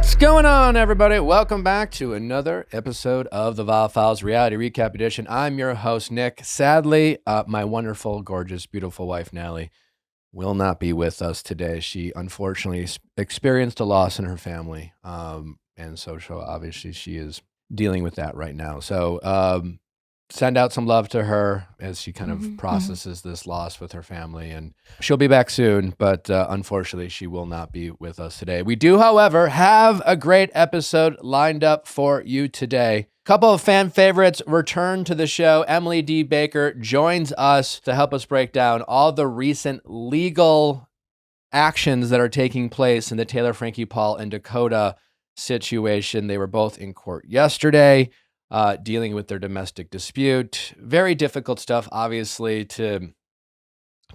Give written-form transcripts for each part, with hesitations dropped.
What's going on, everybody? Welcome back to another episode of the Viall Files Reality Recap Edition. I'm your host, Nick. Sadly, my wonderful, gorgeous, beautiful wife, Nally, will not be with us today. She unfortunately experienced a loss in her family, and so obviously she is dealing with that right now. So send out some love to her as she kind of processes this loss with her family, and she'll be back soon, but unfortunately she will not be with us today. We do, however, have a great episode lined up for you today. Couple of fan favorites return to the show. Emily D. Baker joins us to help us break down all the recent legal actions that are taking place in the Taylor, Frankie, Paul, and Dakota situation. They were both in court yesterday, dealing with their domestic dispute. Very difficult stuff, obviously, to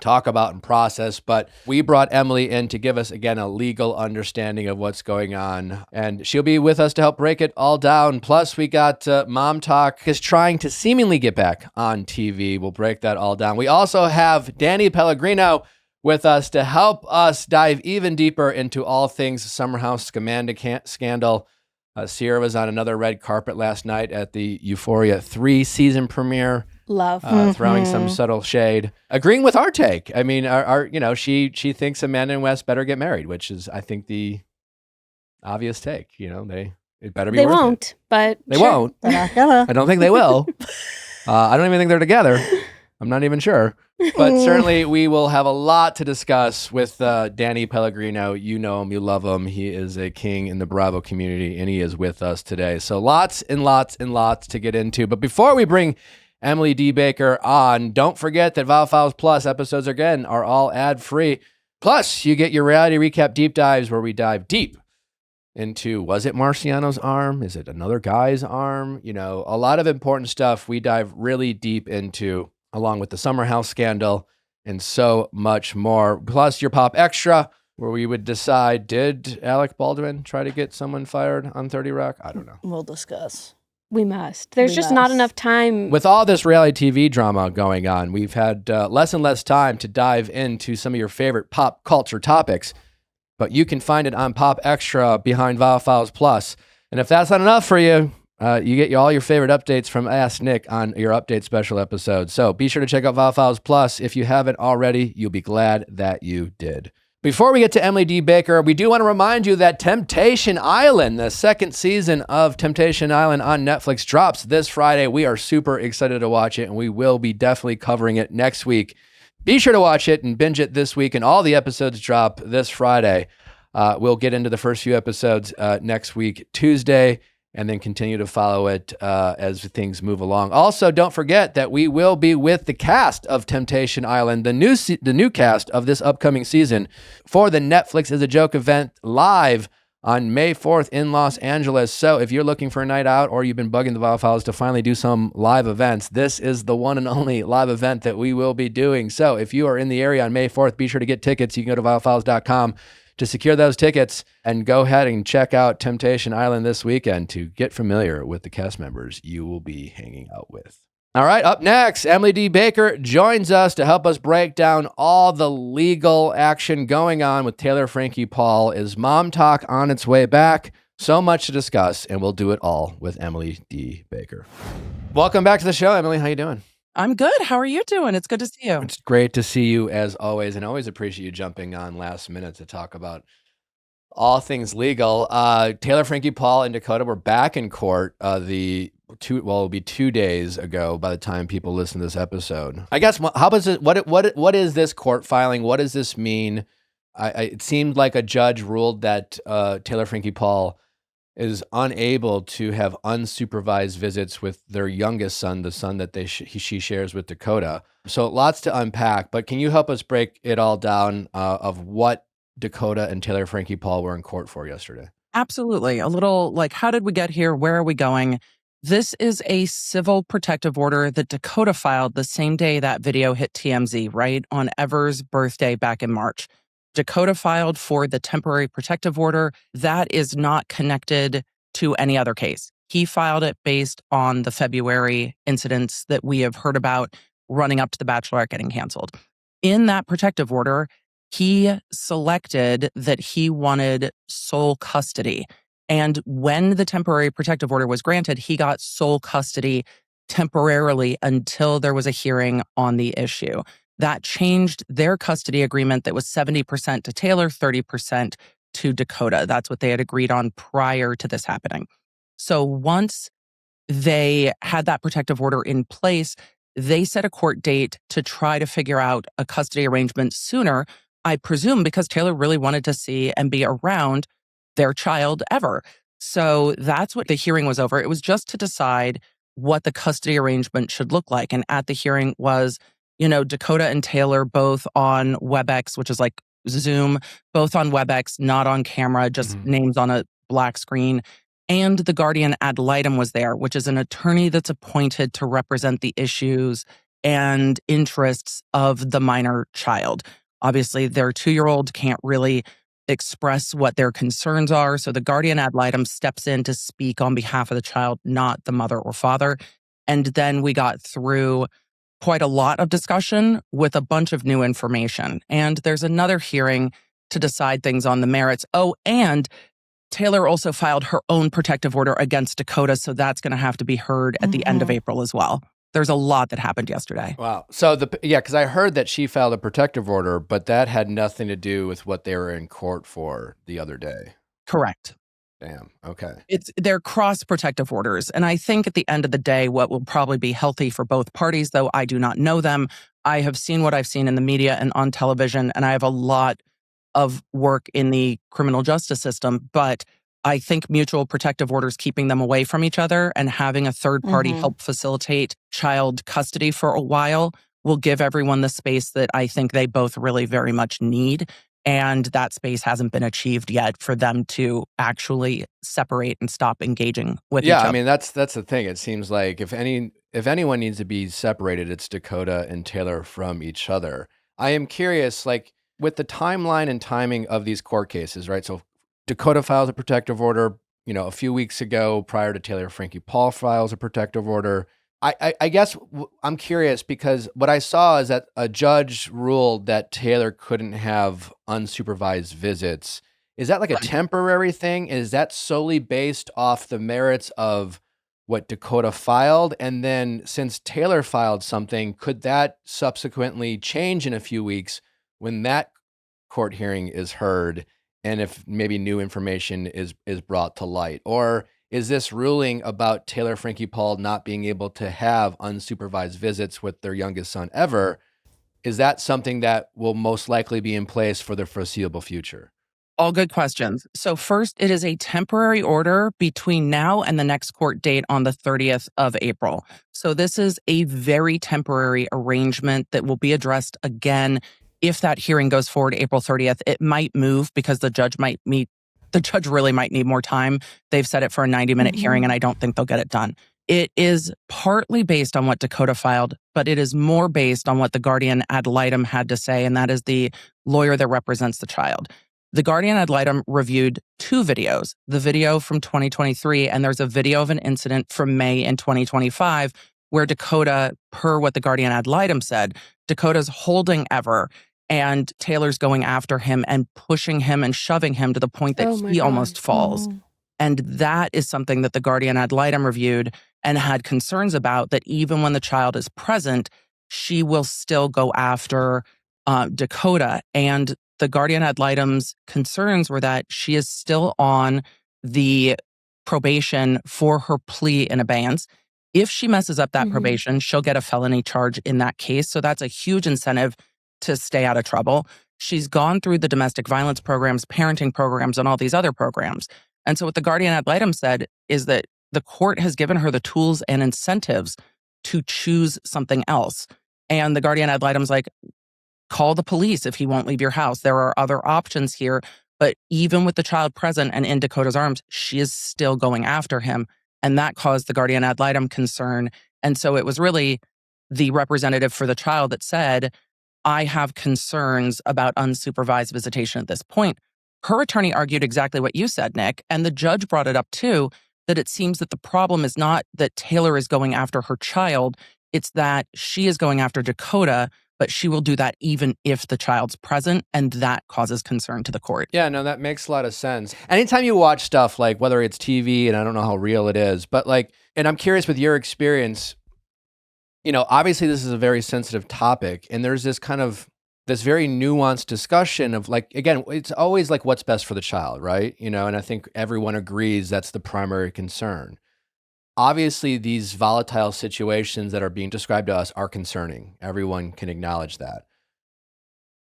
talk about and process, but we brought Emily in to give us, again, a legal understanding of what's going on, and she'll be with us to help break it all down. Plus, we got Mom Talk is trying to seemingly get back on TV. We'll break that all down. We also have Danny Pellegrino with us to help us dive even deeper into all things Summer House Scamanda scandal. Sierra was on another red carpet last night at the Euphoria 3 season premiere. Love. Throwing some subtle shade, agreeing with our take. I mean, she thinks Amanda and Wes better get married, which is, I think, the obvious take. It better be. They worth won't, it. but They sure. won't. They're not gonna. I don't think they will. I don't even think they're together. I'm not even sure. But certainly we will have a lot to discuss with Danny Pellegrino. You know him, you love him. He is a king in the Bravo community, and he is with us today. So lots and lots and lots to get into. But before we bring Emily D. Baker on, don't forget that Viall Files Plus episodes, again, are all ad-free. Plus, you get your reality recap deep dives where we dive deep into, was it Marciano's arm? Is it another guy's arm? A lot of important stuff we dive really deep into, along with the Summer House scandal and so much more. Plus, your Pop Extra, where we would decide, did Alec Baldwin try to get someone fired on 30 Rock? I don't know. We'll discuss. We must. There's just not enough time. With all this reality TV drama going on, we've had less and less time to dive into some of your favorite pop culture topics, but you can find it on Pop Extra behind Viall Files Plus. And if that's not enough for you, you get all your favorite updates from Ask Nick on your update special episode. So be sure to check out Viall Files Plus. If you haven't already, you'll be glad that you did. Before we get to Emily D. Baker, we do want to remind you that Temptation Island, the second season of Temptation Island on Netflix, drops this Friday. We are super excited to watch it, and we will be definitely covering it next week. Be sure to watch it and binge it this week, and all the episodes drop this Friday. We'll get into the first few episodes next week, Tuesday, and then continue to follow it as things move along. Also, don't forget that we will be with the cast of Temptation Island, the new cast of this upcoming season, for the Netflix is a Joke event live on May 4th in Los Angeles. So if you're looking for a night out, or you've been bugging the Viall Files to finally do some live events, this is the one and only live event that we will be doing. So if you are in the area on May 4th, be sure to get tickets. You can go to viallfiles.com to secure those tickets, and go ahead and check out Temptation Island this weekend to get familiar with the cast members you will be hanging out with. All right, up next, Emily D. Baker joins us to help us break down all the legal action going on with Taylor, Frankie, Paul. Is Mom Talk on its way back? So much to discuss, and we'll do it all with Emily D. Baker. Welcome back to the show, Emily. How you doing? I'm good. How are you doing? It's good to see you. It's great to see you as always, and always appreciate you jumping on last minute to talk about all things legal. Taylor, Frankie, Paul, and Dakota were back in court it'll be 2 days ago by the time people listen to this episode. I guess, what is this court filing? What does this mean? It seemed like a judge ruled that Taylor, Frankie, Paul is unable to have unsupervised visits with their youngest son, the son that she shares with Dakota. So lots to unpack, but can you help us break it all down of what Dakota and Taylor, Frankie, Paul were in court for yesterday? Absolutely. A little like, how did we get here? Where are we going? This is a civil protective order that Dakota filed the same day that video hit TMZ, right? On Ever's birthday back in March. Dakota filed for the temporary protective order. That is not connected to any other case. He filed it based on the February incidents that we have heard about running up to the Bachelorette getting canceled. In that protective order, he selected that he wanted sole custody. And when the temporary protective order was granted, he got sole custody temporarily until there was a hearing on the issue. That changed their custody agreement that was 70% to Taylor, 30% to Dakota. That's what they had agreed on prior to this happening. So once they had that protective order in place, they set a court date to try to figure out a custody arrangement sooner, I presume because Taylor really wanted to see and be around their child ever. So that's what the hearing was over. It was just to decide what the custody arrangement should look like. And at the hearing was, Dakota and Taylor both on WebEx, which is like Zoom, both on WebEx, not on camera, just names on a black screen. And the guardian ad litem was there, which is an attorney that's appointed to represent the issues and interests of the minor child. Obviously, their 2-year-old can't really express what their concerns are. So the guardian ad litem steps in to speak on behalf of the child, not the mother or father. And then we got through quite a lot of discussion with a bunch of new information. And there's another hearing to decide things on the merits. Oh, and Taylor also filed her own protective order against Dakota, so that's going to have to be heard at the end of April as well. There's a lot that happened yesterday. Wow. So, because I heard that she filed a protective order, but that had nothing to do with what they were in court for the other day. Correct. Damn. Okay. They're cross protective orders. And I think at the end of the day, what will probably be healthy for both parties, though I do not know them, I have seen what I've seen in the media and on television, and I have a lot of work in the criminal justice system, but I think mutual protective orders, keeping them away from each other and having a third party help facilitate child custody for a while will give everyone the space that I think they both really very much need. And that space hasn't been achieved yet for them to actually separate and stop engaging with each other. Yeah, I mean, that's the thing. It seems like if anyone needs to be separated, it's Dakota and Taylor from each other. I am curious, like, with the timeline and timing of these court cases, right? So Dakota files a protective order, a few weeks ago prior to Taylor. Frankie Paul files a protective order. I guess I'm curious because what I saw is that a judge ruled that Taylor couldn't have unsupervised visits. Is that like a temporary thing? Is that solely based off the merits of what Dakota filed? And then since Taylor filed something, could that subsequently change in a few weeks when that court hearing is heard and if maybe new information is brought to light? Or is this ruling about Taylor Frankie Paul not being able to have unsupervised visits with their youngest son ever, is that something that will most likely be in place for the foreseeable future? All good questions. So first, it is a temporary order between now and the next court date on the 30th of April. So this is a very temporary arrangement that will be addressed again. If that hearing goes forward April 30th, it might move because the judge really might need more time. They've set it for a 90-minute hearing, and I don't think they'll get it done. It is partly based on what Dakota filed, but it is more based on what the guardian ad litem had to say, and that is the lawyer that represents the child. The guardian ad litem reviewed 2 videos, the video from 2023, and there's a video of an incident from May in 2025 where Dakota, per what the guardian ad litem said, Dakota's holding Ever, and Taylor's going after him and pushing him and shoving him to the point that he almost falls. And that is something that the guardian ad litem reviewed and had concerns about, that even when the child is present, she will still go after Dakota. And the guardian ad litem's concerns were that she is still on the probation for her plea in abeyance. If she messes up that probation, she'll get a felony charge in that case. So that's a huge incentive to stay out of trouble. She's gone through the domestic violence programs, parenting programs, and all these other programs. And so what the guardian ad litem said is that the court has given her the tools and incentives to choose something else. And the guardian ad litem's like, call the police if he won't leave your house. There are other options here. But even with the child present and in Dakota's arms, she is still going after him. And that caused the guardian ad litem concern. And so it was really the representative for the child that said, I have concerns about unsupervised visitation at this point. Her attorney argued exactly what you said, Nick, and the judge brought it up too, that it seems that the problem is not that Taylor is going after her child, it's that she is going after Dakota, but she will do that even if the child's present, and that causes concern to the court. Yeah, no, that makes a lot of sense. Anytime you watch stuff like whether it's TV, and I don't know how real it is, but like, and I'm curious with your experience, you know, obviously this is a very sensitive topic, and there's this kind of this very nuanced discussion of like, again, it's always like what's best for the child, right? You know, and I think everyone agrees that's the primary concern. Obviously, these volatile situations that are being described to us are concerning. Everyone can acknowledge that.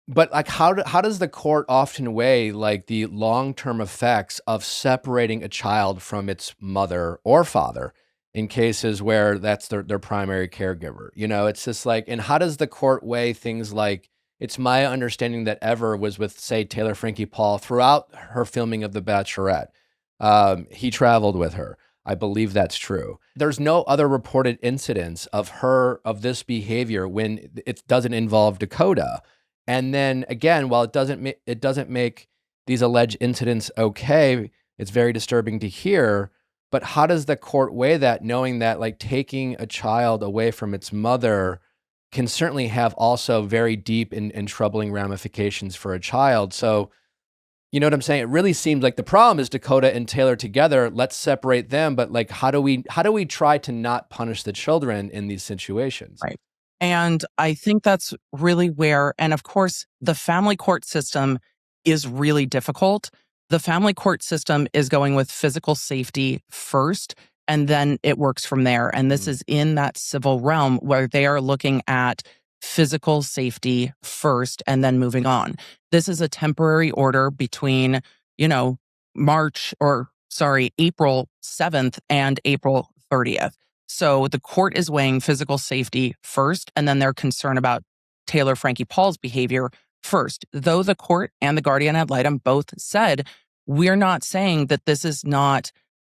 But like, how does the court often weigh like the long-term effects of separating a child from its mother or father in cases where that's their primary caregiver? You know, it's just like, and how does the court weigh things like, it's my understanding that Ever was with, say, Taylor Frankie Paul throughout her filming of The Bachelorette. He traveled with her. I believe that's true. There's no other reported incidents of this behavior when it doesn't involve Dakota. And then again, while it doesn't make these alleged incidents okay, it's very disturbing to hear. But how does the court weigh that, knowing that like taking a child away from its mother can certainly have also very deep and troubling ramifications for a child? So, you know what I'm saying? It really seems like the problem is Dakota and Taylor together. Let's separate them. But like, how do we try to not punish the children in these situations? Right. And I think that's really where, and of course, the family court system is really difficult. The family court system is going with physical safety first, and then it works from there. And this is in that civil realm where they are looking at physical safety first and then moving on. This is a temporary order between, April 7th and April 30th. So the court is weighing physical safety first, and then they're concerned about Taylor Frankie Paul's behavior first. Though the court and the guardian ad litem both said, we're not saying that this is not,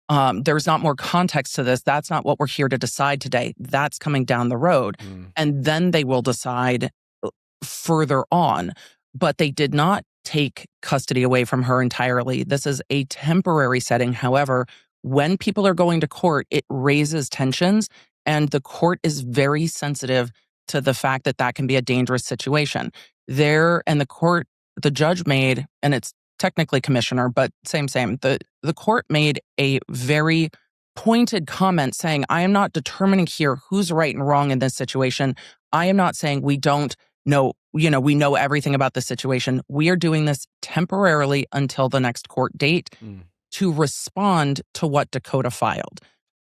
there's not more context to this. That's not what we're here to decide today. That's coming down the road. And then they will decide further on. But they did not take custody away from her entirely. This is a temporary setting. However, when people are going to court, it raises tensions, and the court is very sensitive to the fact that that can be a dangerous situation. The judge made, and it's technically commissioner, but same. The court made a very pointed comment saying, I am not determining here who's right and wrong in this situation. I am not saying we don't know, we know everything about the situation. We are doing this temporarily until the next court date to respond to what Dakota filed.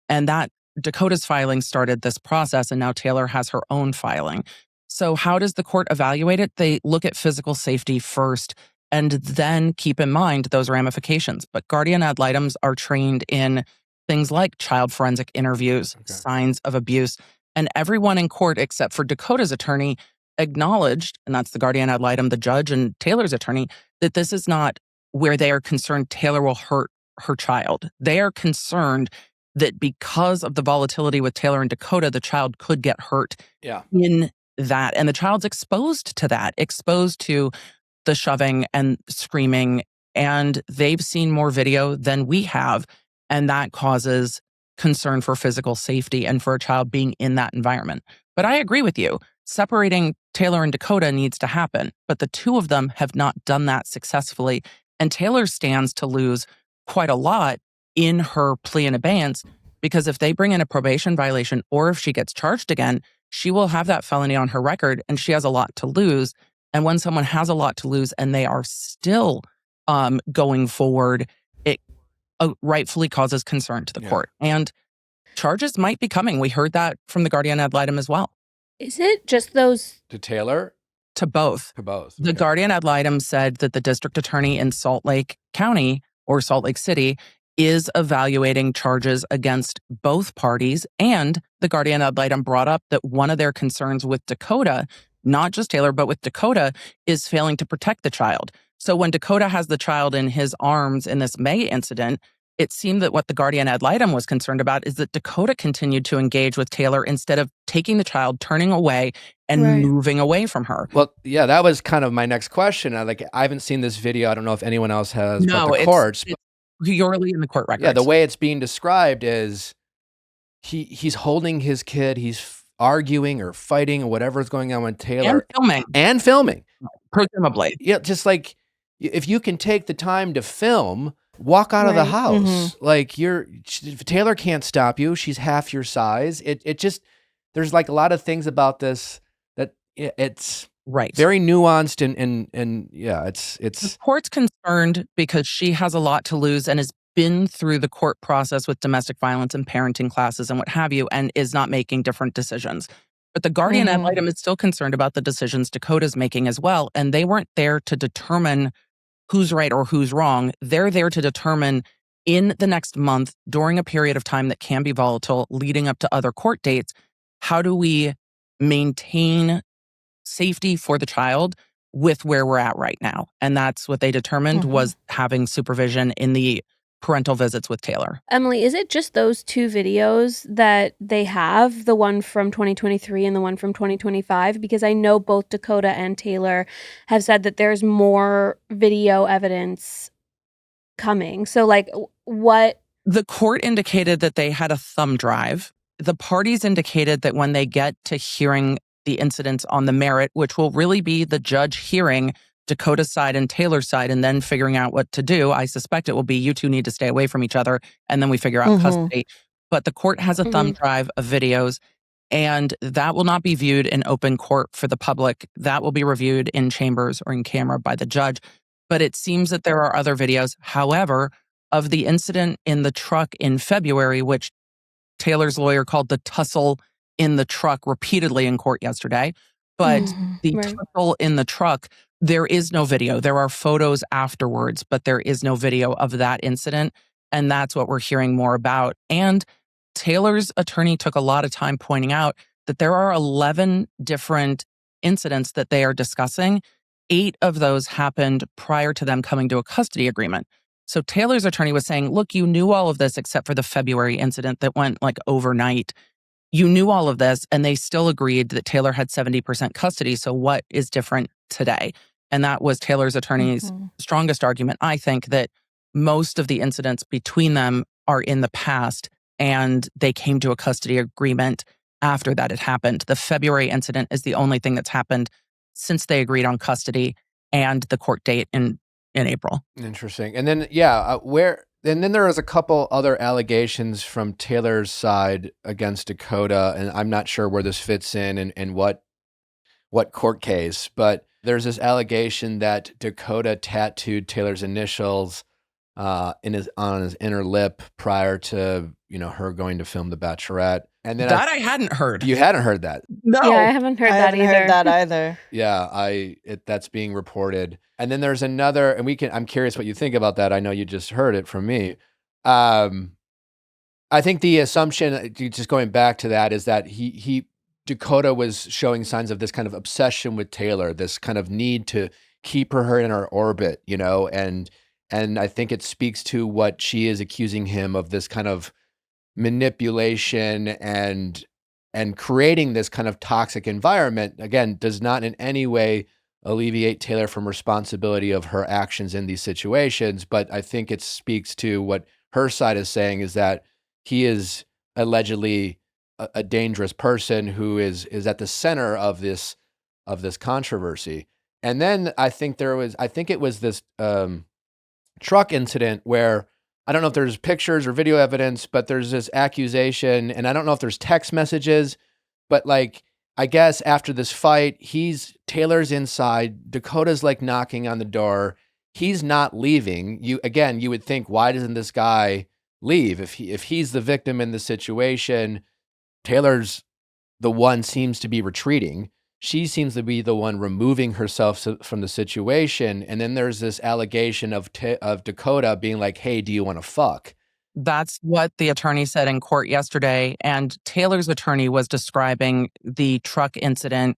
And that Dakota's filing started this process, and now Taylor has her own filing. So how does the court evaluate it? They look at physical safety first and then keep in mind those ramifications. But guardian ad litems are trained in things like child forensic interviews, signs of abuse, and everyone in court except for Dakota's attorney acknowledged, and that's the guardian ad litem, the judge and Taylor's attorney, that this is not where they are concerned Taylor will hurt her child. They are concerned that because of the volatility with Taylor and Dakota, the child could get hurt in that. And the child's exposed to that, exposed to the shoving and screaming. And they've seen more video than we have. And that causes concern for physical safety and for a child being in that environment. But I agree with you. Separating Taylor and Dakota needs to happen. But the two of them have not done that successfully. And Taylor stands to lose quite a lot in her plea in abeyance, because if they bring in a probation violation or if she gets charged again, she will have that felony on her record and she has a lot to lose. And when someone has a lot to lose and they are still going forward, it rightfully causes concern to the court. And charges might be coming. We heard that from the guardian ad litem as well. Is it just those? To Taylor? To both. To both. The guardian ad litem said that the district attorney in Salt Lake County or Salt Lake City is evaluating charges against both parties. And the guardian ad litem brought up that one of their concerns with Dakota, not just Taylor, but with Dakota, is failing to protect the child. So when Dakota has the child in his arms in this May incident, it seemed that what the guardian ad litem was concerned about is that Dakota continued to engage with Taylor instead of taking the child, turning away, and moving away from her. Well, yeah, that was kind of my next question. I haven't seen this video. I don't know if anyone else has. No, but the courts. It's purely in the court records. Yeah, the way it's being described is he's holding his kid. He's arguing or fighting or whatever's going on with Taylor. And filming. Presumably. Yeah, just like if you can take the time to film, walk out of the house. Like Taylor can't stop you. She's half your size. It just, there's like a lot of things about this that it's very nuanced and yeah, it's. The court's concerned because she has a lot to lose and has been through the court process with domestic violence and parenting classes and what have you, and is not making different decisions. But the guardian ad litem is still concerned about the decisions Dakota's making as well. And they weren't there to determine who's right or who's wrong. They're there to determine in the next month, during a period of time that can be volatile, leading up to other court dates, how do we maintain safety for the child with where we're at right now? And that's what they determined was having supervision in the parental visits with Taylor. Emily, is it just those two videos that they have, the one from 2023 and the one from 2025? Because I know both Dakota and Taylor have said that there's more video evidence coming. So like what? The court indicated that they had a thumb drive. The parties indicated that when they get to hearing the incidents on the merit, which will really be the judge hearing Dakota's side and Taylor's side and then figuring out what to do. I suspect it will be you two need to stay away from each other and then we figure out custody. But the court has a thumb drive of videos and that will not be viewed in open court for the public. That will be reviewed in chambers or in camera by the judge. But it seems that there are other videos, however, of the incident in the truck in February, which Taylor's lawyer called the tussle in the truck repeatedly in court yesterday. But the tussle in the truck, there is no video. There are photos afterwards, but there is no video of that incident. And that's what we're hearing more about. And Taylor's attorney took a lot of time pointing out that there are 11 different incidents that they are discussing. 8 of those happened prior to them coming to a custody agreement. So Taylor's attorney was saying, look, you knew all of this except for the February incident that went like overnight. You knew all of this, and they still agreed that Taylor had 70% custody. So what is different today? And that was Taylor's attorney's strongest argument. I think that most of the incidents between them are in the past, and they came to a custody agreement after that had happened. The February incident is the only thing that's happened since they agreed on custody and the court date in April. Interesting. And then, and then there was a couple other allegations from Taylor's side against Dakota, and I'm not sure where this fits in and what court case, but there's this allegation that Dakota tattooed Taylor's initials on his inner lip prior to her going to film The Bachelorette. And then I hadn't heard. You hadn't heard that? No, yeah, I haven't heard that either. Heard that either. Yeah, that's being reported. And then there's another, and I'm curious what you think about that. I know you just heard it from me. I think the assumption, just going back to that, is that Dakota was showing signs of this kind of obsession with Taylor, this kind of need to keep her in her orbit, and I think it speaks to what she is accusing him of, this kind of manipulation and creating this kind of toxic environment. Again, does not in any way alleviate Taylor from responsibility of her actions in these situations, but I think it speaks to what her side is saying, is that he is allegedly a dangerous person who is at the center of this controversy. And then I think it was this truck incident where, I don't know if there's pictures or video evidence, but there's this accusation, and I don't know if there's text messages, but like, I guess after this fight, Taylor's inside, Dakota's like knocking on the door. He's not leaving. You would think, why doesn't this guy leave? If he's the victim in the situation, Taylor's the one seems to be retreating. She seems to be the one removing herself from the situation. And then there's this allegation of Dakota being like, hey, do you want to fuck? That's what the attorney said in court yesterday. And Taylor's attorney was describing the truck incident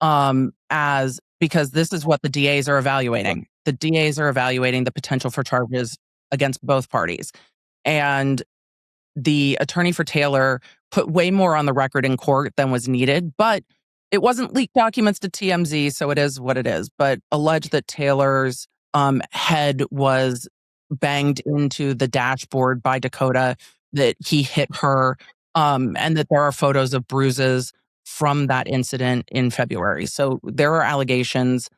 as, because this is what the DAs are evaluating. The DAs are evaluating the potential for charges against both parties. And the attorney for Taylor put way more on the record in court than was needed, but it wasn't leaked documents to TMZ, so it is what it is. But alleged that Taylor's head was banged into the dashboard by Dakota, that he hit her, and that there are photos of bruises from that incident in February. So there are allegations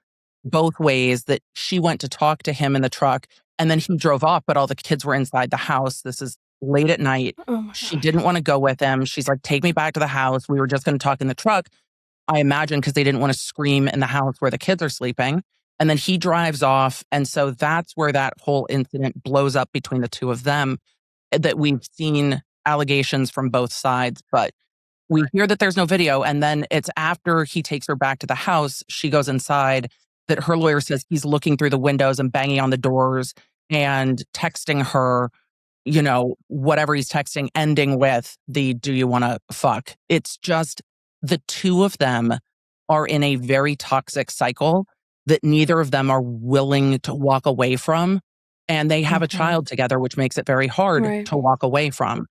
both ways that she went to talk to him in the truck and then he drove off, but all the kids were inside the house. This is late at night. Oh my She gosh. didn't want to go with him. She's like, take me back to the house. We were just going to talk in the truck. I imagine because they didn't want to scream in the house where the kids are sleeping. And then he drives off. And so that's where that whole incident blows up between the two of them, that we've seen allegations from both sides. But we hear that there's no video. And then it's after he takes her back to the house, she goes inside, that her lawyer says he's looking through the windows and banging on the doors and texting her, you know, whatever he's texting, ending with the "do you want to fuck?" It's just the two of them are in a very toxic cycle that neither of them are willing to walk away from. And they have a child together, which makes it very hard Right. to walk away from.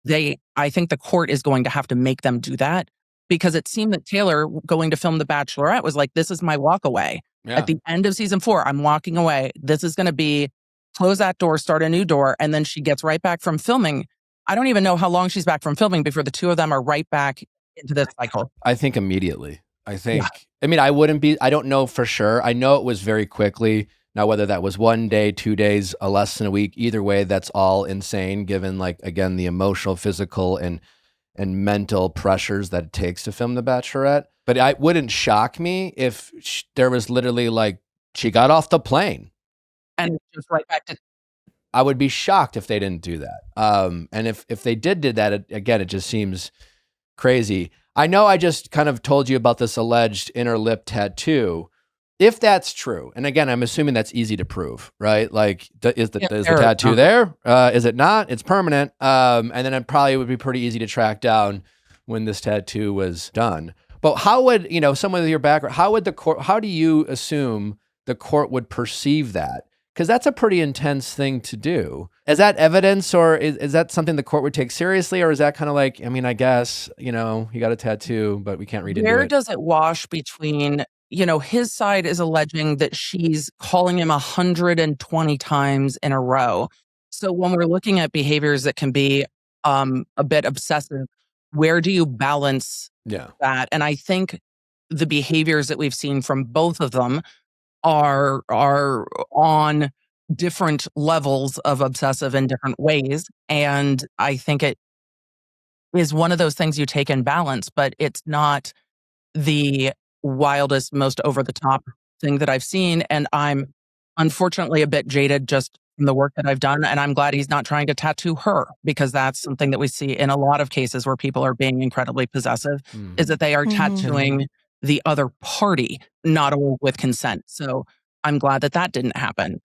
I think the court is going to have to make them do that, because it seemed that Taylor going to film The Bachelorette was like, this is my walk away. Yeah. At the end of season 4, I'm walking away. This is going to be close that door, start a new door. And then she gets right back from filming. I don't even know how long she's back from filming before the two of them are right back into this cycle. I think immediately. I think, I mean, I don't know for sure. I know it was very quickly. Now, whether that was 1 day, 2 days, less than a week, either way, that's all insane given, like, again, the emotional, physical, and mental pressures that it takes to film The Bachelorette. But it wouldn't shock me if there was literally like, she got off the plane. And just right back to... I would be shocked if they didn't do that. And if they did that, it just seems crazy. I know I just kind of told you about this alleged inner lip tattoo. If that's true, and again, I'm assuming that's easy to prove, right? Like, is the tattoo there? Is it not? It's permanent. And then it probably would be pretty easy to track down when this tattoo was done. But how would, someone with your background, how do you assume the court would perceive that? Because that's a pretty intense thing to do. Is that evidence, or is that something the court would take seriously? Or is that kind of like, I mean, I guess, he got a tattoo, but we can't read into it. Where does it wash between, his side is alleging that she's calling him 120 times in a row. So when we're looking at behaviors that can be a bit obsessive, where do you balance that? And I think the behaviors that we've seen from both of them are on different levels of obsessive in different ways. And I think it is one of those things you take in balance, but it's not the wildest, most over the top thing that I've seen. And I'm unfortunately a bit jaded just from the work that I've done. And I'm glad he's not trying to tattoo her, because that's something that we see in a lot of cases where people are being incredibly possessive, is that they are tattooing the other party, not all with consent. So I'm glad that didn't happen.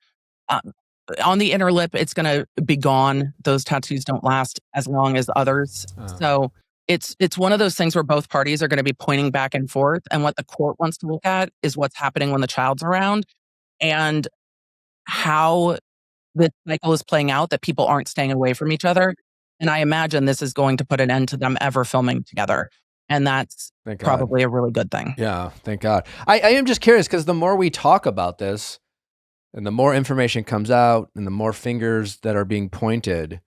On the inner lip, it's going to be gone. Those tattoos don't last as long as others. So it's one of those things where both parties are going to be pointing back and forth. And what the court wants to look at is what's happening when the child's around and how the cycle is playing out, that people aren't staying away from each other. And I imagine this is going to put an end to them ever filming together. And that's probably a really good thing. Yeah, thank God. I am just curious, because the more we talk about this and the more information comes out and the more fingers that are being pointed,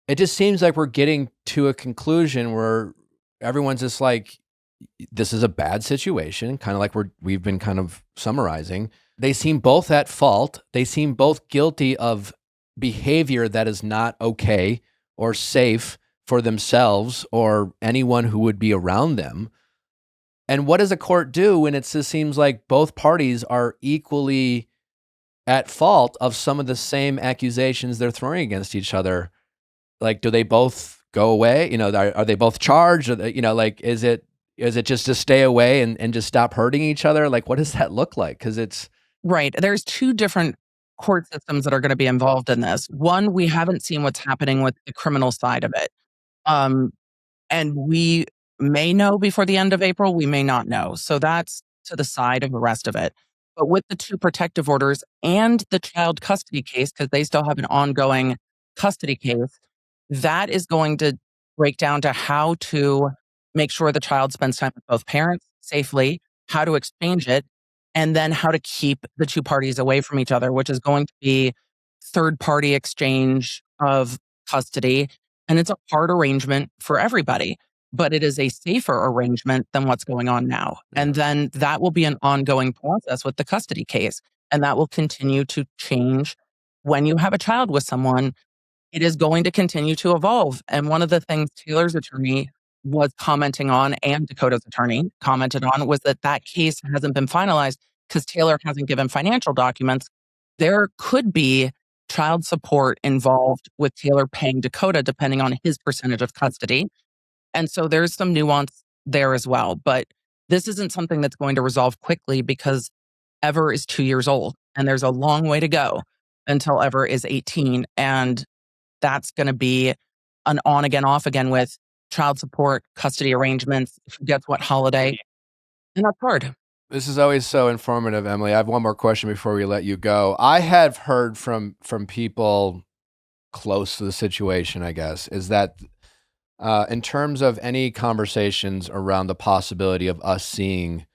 it just seems like we're getting to a conclusion where everyone's just like, this is a bad situation, kind of like we've been kind of summarizing. They seem both at fault. They seem both guilty of behavior that is not okay or safe for themselves or anyone who would be around them. And what does a court do when it just seems like both parties are equally at fault of some of the same accusations they're throwing against each other? Like, do they both go away? Are they both charged? Like, is it just to stay away and just stop hurting each other? Like, what does that look like? Because it's right. There's two different court systems that are going to be involved in this. One, we haven't seen what's happening with the criminal side of it. And we may know before the end of April, we may not know. So that's to the side of the rest of it. But with the 2 protective orders and the child custody case, because they still have an ongoing custody case, that is going to break down to how to make sure the child spends time with both parents safely, how to exchange it, and then how to keep the 2 parties away from each other, which is going to be third-party exchange of custody. And it's a hard arrangement for everybody. but it is a safer arrangement than what's going on now. Yeah. And then that will be an ongoing process with the custody case. And that will continue to change when you have a child with someone. It is going to continue to evolve. And one of the things Taylor's attorney was commenting on, and Dakota's attorney commented on, was that that case hasn't been finalized because Taylor hasn't given financial documents. There could be child support involved with Taylor paying Dakota depending on his percentage of custody. And so there's some nuance there as well. But this isn't something that's going to resolve quickly because Ever is 2 years old and there's a long way to go until Ever is 18. And that's going to be an on again, off again with child support, custody arrangements, who gets what holiday. And that's hard. This is always so informative, Emily. I have one more question before we let you go. I have heard from people close to the situation, I guess, is that in terms of any conversations around the possibility of us seeing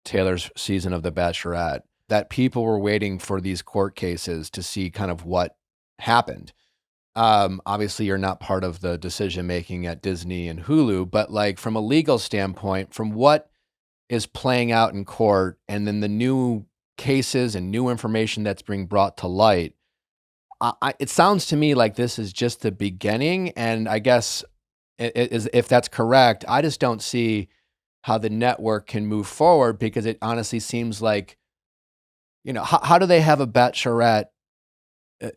Taylor's season of The Bachelorette, that people were waiting for these court cases to see kind of what happened. Obviously, you're not part of the decision making at Disney and Hulu, but like from a legal standpoint, from what is playing out in court and then the new cases and new information that's being brought to light, it sounds to me like this is just the beginning. And I guess if that's correct, I just don't see how the network can move forward, because it honestly seems like, how do they have a Bachelorette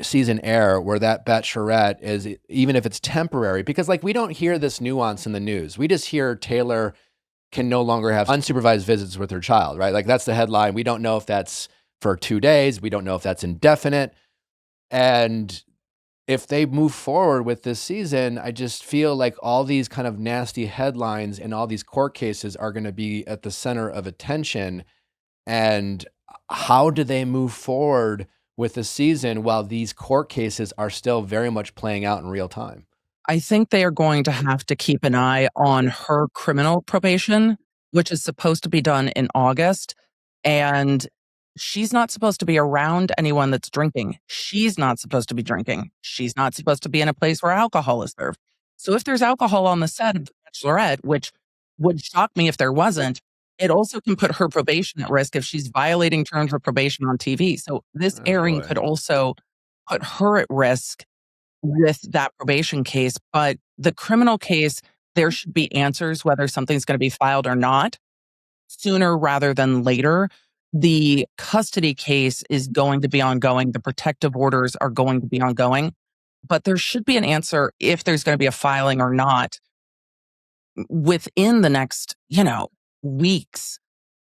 season air where that Bachelorette is, even if it's temporary, because like we don't hear this nuance in the news. We just hear Taylor can no longer have unsupervised visits with her child, right? Like that's the headline. We don't know if that's for 2 days. We don't know if that's indefinite. And if they move forward with this season, I just feel like all these kind of nasty headlines and all these court cases are going to be at the center of attention. And how do they move forward with the season while these court cases are still very much playing out in real time? I think they are going to have to keep an eye on her criminal probation, which is supposed to be done in August. And she's not supposed to be around anyone that's drinking. She's not supposed to be drinking. She's not supposed to be in a place where alcohol is served. So if there's alcohol on the set of The Bachelorette, which would shock me if there wasn't, it also can put her probation at risk if she's violating terms of probation on TV. So this airing could also put her at risk with that probation case. But the criminal case, there should be answers whether something's going to be filed or not sooner rather than later. The custody case is going to be ongoing. The protective orders are going to be ongoing. But there should be an answer if there's going to be a filing or not within the next, weeks,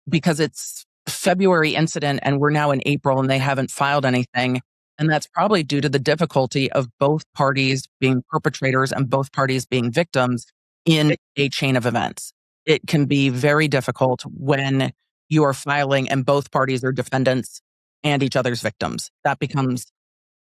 because it's February incident and we're now in April and they haven't filed anything. And that's probably due to the difficulty of both parties being perpetrators and both parties being victims in a chain of events. It can be very difficult when you are filing and both parties are defendants and each other's victims. That becomes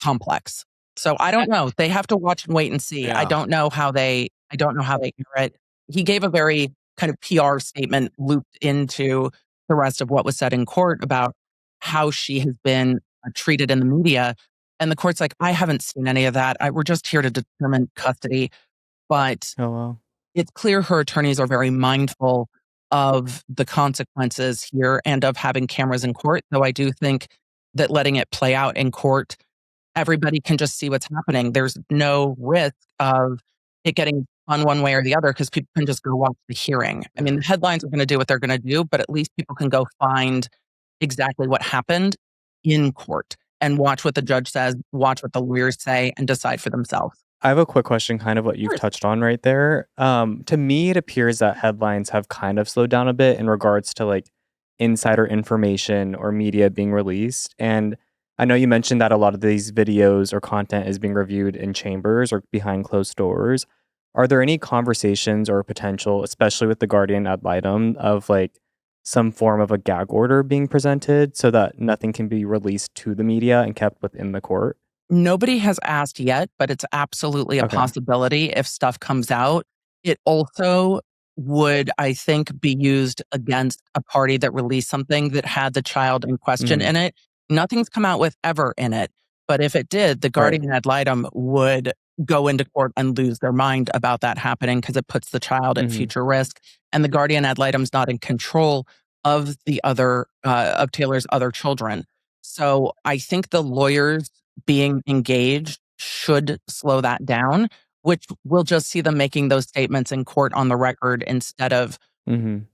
complex. So I don't know. They have to watch and wait and see. Yeah. I don't know how they hear it. He gave a very kind of PR statement looped into the rest of what was said in court about how she has been treated in the media. And the court's like, I haven't seen any of that. We're just here to determine custody. But it's clear her attorneys are very mindful of the consequences here and of having cameras in court. Though I do think that letting it play out in court, everybody can just see what's happening. There's no risk of it getting on one way or the other because people can just go watch the hearing. I mean, the headlines are going to do what they're going to do, but at least people can go find exactly what happened in court and watch what the judge says, watch what the lawyers say, and decide for themselves. I have a quick question, kind of what you've touched on right there. To me, it appears that headlines have kind of slowed down a bit in regards to like insider information or media being released. And I know you mentioned that a lot of these videos or content is being reviewed in chambers or behind closed doors. Are there any conversations or potential, especially with the Guardian ad litem, of like some form of a gag order being presented so that nothing can be released to the media and kept within the court? Nobody has asked yet, but it's absolutely a possibility if stuff comes out. It also would, I think, be used against a party that released something that had the child in question in it. Nothing's come out with Ever in it. But if it did, the Guardian ad litem would go into court and lose their mind about that happening because it puts the child at future risk. And the guardian ad litem's not in control of the other, of Taylor's other children. So I think the lawyers being engaged should slow that down, which we'll just see them making those statements in court on the record instead of to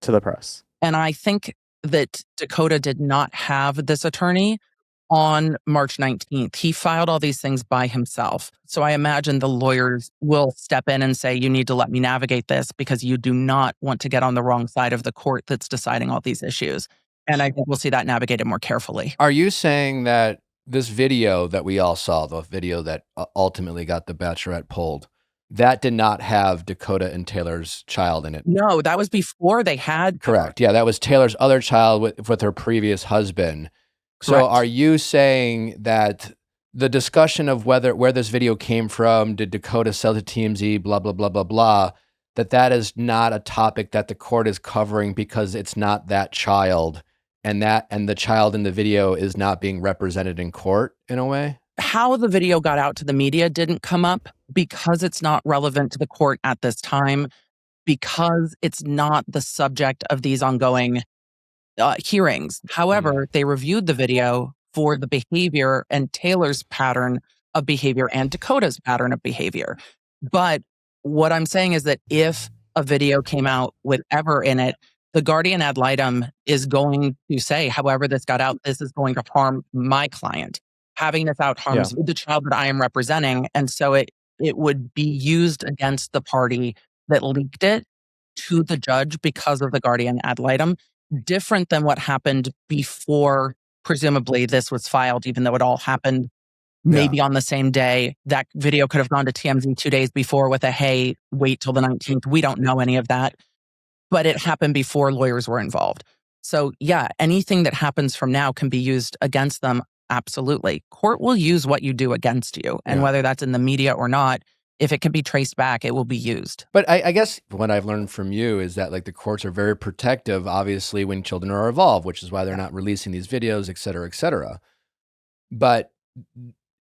the press. And I think that Dakota did not have this attorney on March 19th. He filed all these things by himself. So I imagine the lawyers will step in and say, you need to let me navigate this because you do not want to get on the wrong side of the court that's deciding all these issues. And I think we'll see that navigated more carefully. Are you saying that this video that we all saw, the video that ultimately got the Bachelorette pulled, that did not have Dakota and Taylor's child in it? No, that was before they had. Correct. Yeah, that was Taylor's other child with her previous husband. So Correct. are you saying that the discussion of where this video came from, did Dakota sell to TMZ, blah, blah, blah, blah, blah, that is not a topic that the court is covering because it's not that child, and the child in the video is not being represented in court in a way? How the video got out to the media didn't come up because it's not relevant to the court at this time, because it's not the subject of these ongoing hearings. However, they reviewed the video for the behavior and Taylor's pattern of behavior and Dakota's pattern of behavior. But what I'm saying is that if a video came out with ever in it, the guardian ad litem is going to say, however this got out, this is going to harm my client. Having this out harms the child that I am representing. And so it would be used against the party that leaked it to the judge because of the guardian ad litem, different than what happened before, presumably, this was filed, even though it all happened maybe on the same day. That video could have gone to TMZ 2 days before with a, hey, wait till the 19th. We don't know any of that. But it happened before lawyers were involved. So yeah, anything that happens from now can be used against them. Absolutely. Court will use what you do against you. And whether that's in the media or not, if it can be traced back, it will be used. But I guess what I've learned from you is that like the courts are very protective, obviously, when children are involved, which is why they're not releasing these videos, et cetera, et cetera. But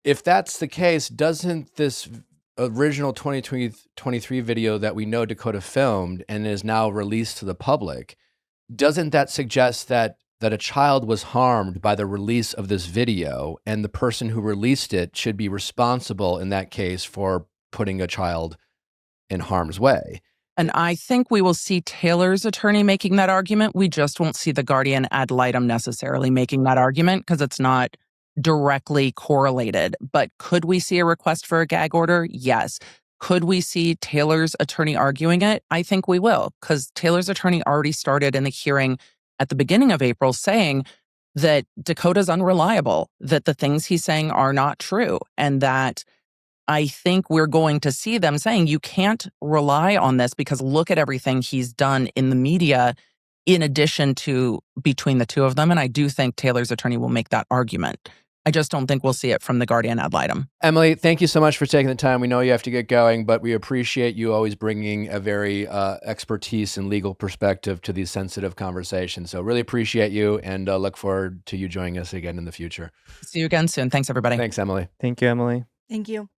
if that's the case, doesn't this original 2023 video that we know Dakota filmed and is now released to the public, doesn't that suggest that a child was harmed by the release of this video, and the person who released it should be responsible in that case for putting a child in harm's way? And I think we will see Taylor's attorney making that argument. We just won't see the guardian ad litem necessarily making that argument because it's not directly correlated. But could we see a request for a gag order? Yes. Could we see Taylor's attorney arguing it? I think we will, because Taylor's attorney already started in the hearing at the beginning of April saying that Dakota's unreliable, that the things he's saying are not true, and that I think we're going to see them saying you can't rely on this because look at everything he's done in the media in addition to between the two of them. And I do think Taylor's attorney will make that argument. I just don't think we'll see it from the guardian ad litem. Emily, thank you so much for taking the time. We know you have to get going, but we appreciate you always bringing a very expertise and legal perspective to these sensitive conversations. So really appreciate you, and look forward to you joining us again in the future. See you again soon. Thanks, everybody. Thanks, Emily. Thank you, Emily. Thank you.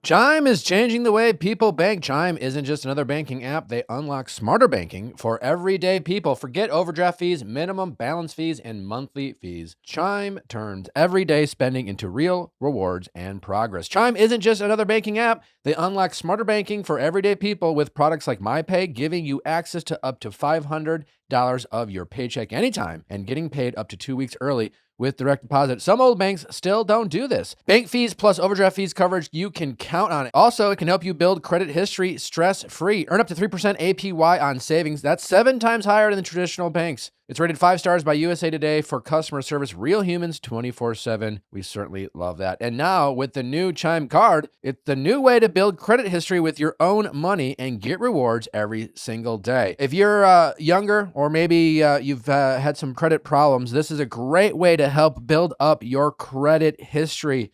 Chime is changing the way people bank. Chime isn't just another banking app. They unlock smarter banking for everyday people. Forget overdraft fees, minimum balance fees, and monthly fees. Chime turns everyday spending into real rewards and progress. Chime isn't just another banking app. They unlock smarter banking for everyday people with products like MyPay, giving you access to up to $500 of your paycheck anytime and getting paid up to 2 weeks early with direct deposit. Some old banks still don't do this. Bank fees plus overdraft fees coverage, you can count on it. Also, it can help you build credit history stress-free. Earn up to 3% APY on savings. That's 7 times higher than traditional banks. It's rated 5 stars by USA Today for customer service. Real humans 24/7. We certainly love that. And now with the new Chime card, it's the new way to build credit history with your own money and get rewards every single day. If you're younger or maybe you've had some credit problems, this is a great way to help build up your credit history.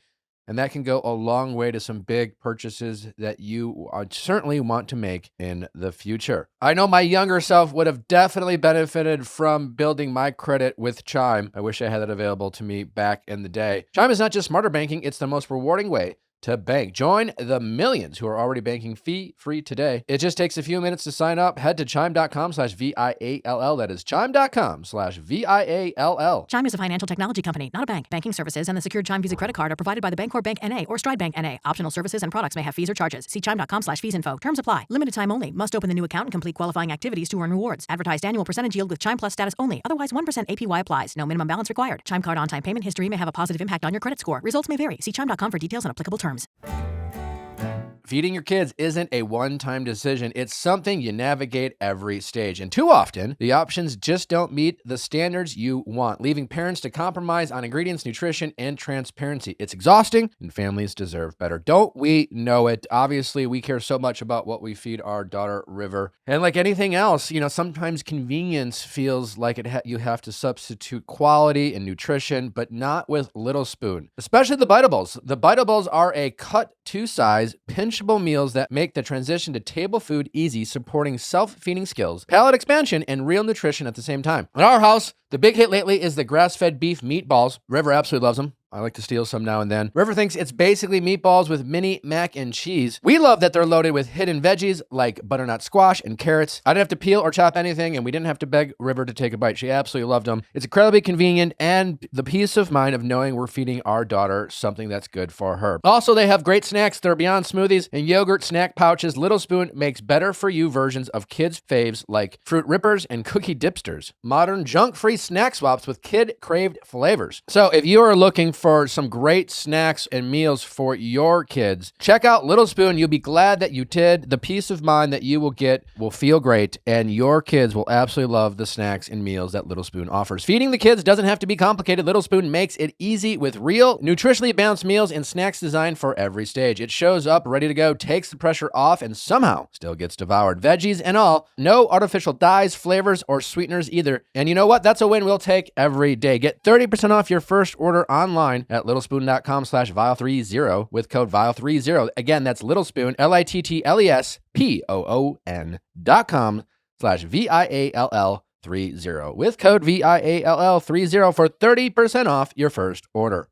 And that can go a long way to some big purchases that you certainly want to make in the future. I know my younger self would have definitely benefited from building my credit with Chime. I wish I had that available to me back in the day. Chime is not just smarter banking, it's the most rewarding way to bank. Join the millions who are already banking fee-free today. It just takes a few minutes to sign up. Head to chime.com/VIALL. That is chime.com/VIALL. Chime is a financial technology company, not a bank. Banking services and the secured Chime Visa credit card are provided by the Bancorp Bank N.A. or Stride Bank N.A. Optional services and products may have fees or charges. See chime.com/feesinfo. Terms apply. Limited time only. Must open the new account and complete qualifying activities to earn rewards. Advertised annual percentage yield with Chime Plus status only. Otherwise, 1% APY applies. No minimum balance required. Chime card on-time payment history may have a positive impact on your credit score. Results may vary. See chime.com for details and applicable terms. Feeding your kids isn't a one-time decision. It's something you navigate every stage. And too often, the options just don't meet the standards you want, leaving parents to compromise on ingredients, nutrition, and transparency. It's exhausting, and families deserve better. Don't we know it? Obviously, we care so much about what we feed our daughter, River. And like anything else, sometimes convenience feels like you have to substitute quality and nutrition, but not with Little Spoon, especially the Biteables. The Biteables are a cut-to-size, pinchable meals that make the transition to table food easy, supporting self-feeding skills, palate expansion, and real nutrition at the same time. In our house, the big hit lately is the grass-fed beef meatballs. River absolutely loves them. I like to steal some now and then. River thinks it's basically meatballs with mini mac and cheese. We love that they're loaded with hidden veggies like butternut squash and carrots. I didn't have to peel or chop anything, and we didn't have to beg River to take a bite. She absolutely loved them. It's incredibly convenient, and the peace of mind of knowing we're feeding our daughter something that's good for her. Also, they have great snacks. They're beyond smoothies and yogurt snack pouches. Little Spoon makes better-for-you versions of kids' faves like Fruit Rippers and Cookie Dipsters. Modern junk-free snack swaps with kid-craved flavors. So if you are looking for some great snacks and meals for your kids, check out Little Spoon. You'll be glad that you did. The peace of mind that you will get will feel great, and your kids will absolutely love the snacks and meals that Little Spoon offers. Feeding the kids doesn't have to be complicated. Little Spoon makes it easy with real, nutritionally balanced meals and snacks designed for every stage. It shows up ready to go, takes the pressure off, and somehow still gets devoured. Veggies and all. No artificial dyes, flavors, or sweeteners either. And you know what? That's a win we'll take every day. Get 30% off your first order online at littlespoon.com/Viall30 with code Viall30. Again, that's Littlespoon, LITTLESPOON.com/VIALL30 with code VIALL30 for 30% off your first order.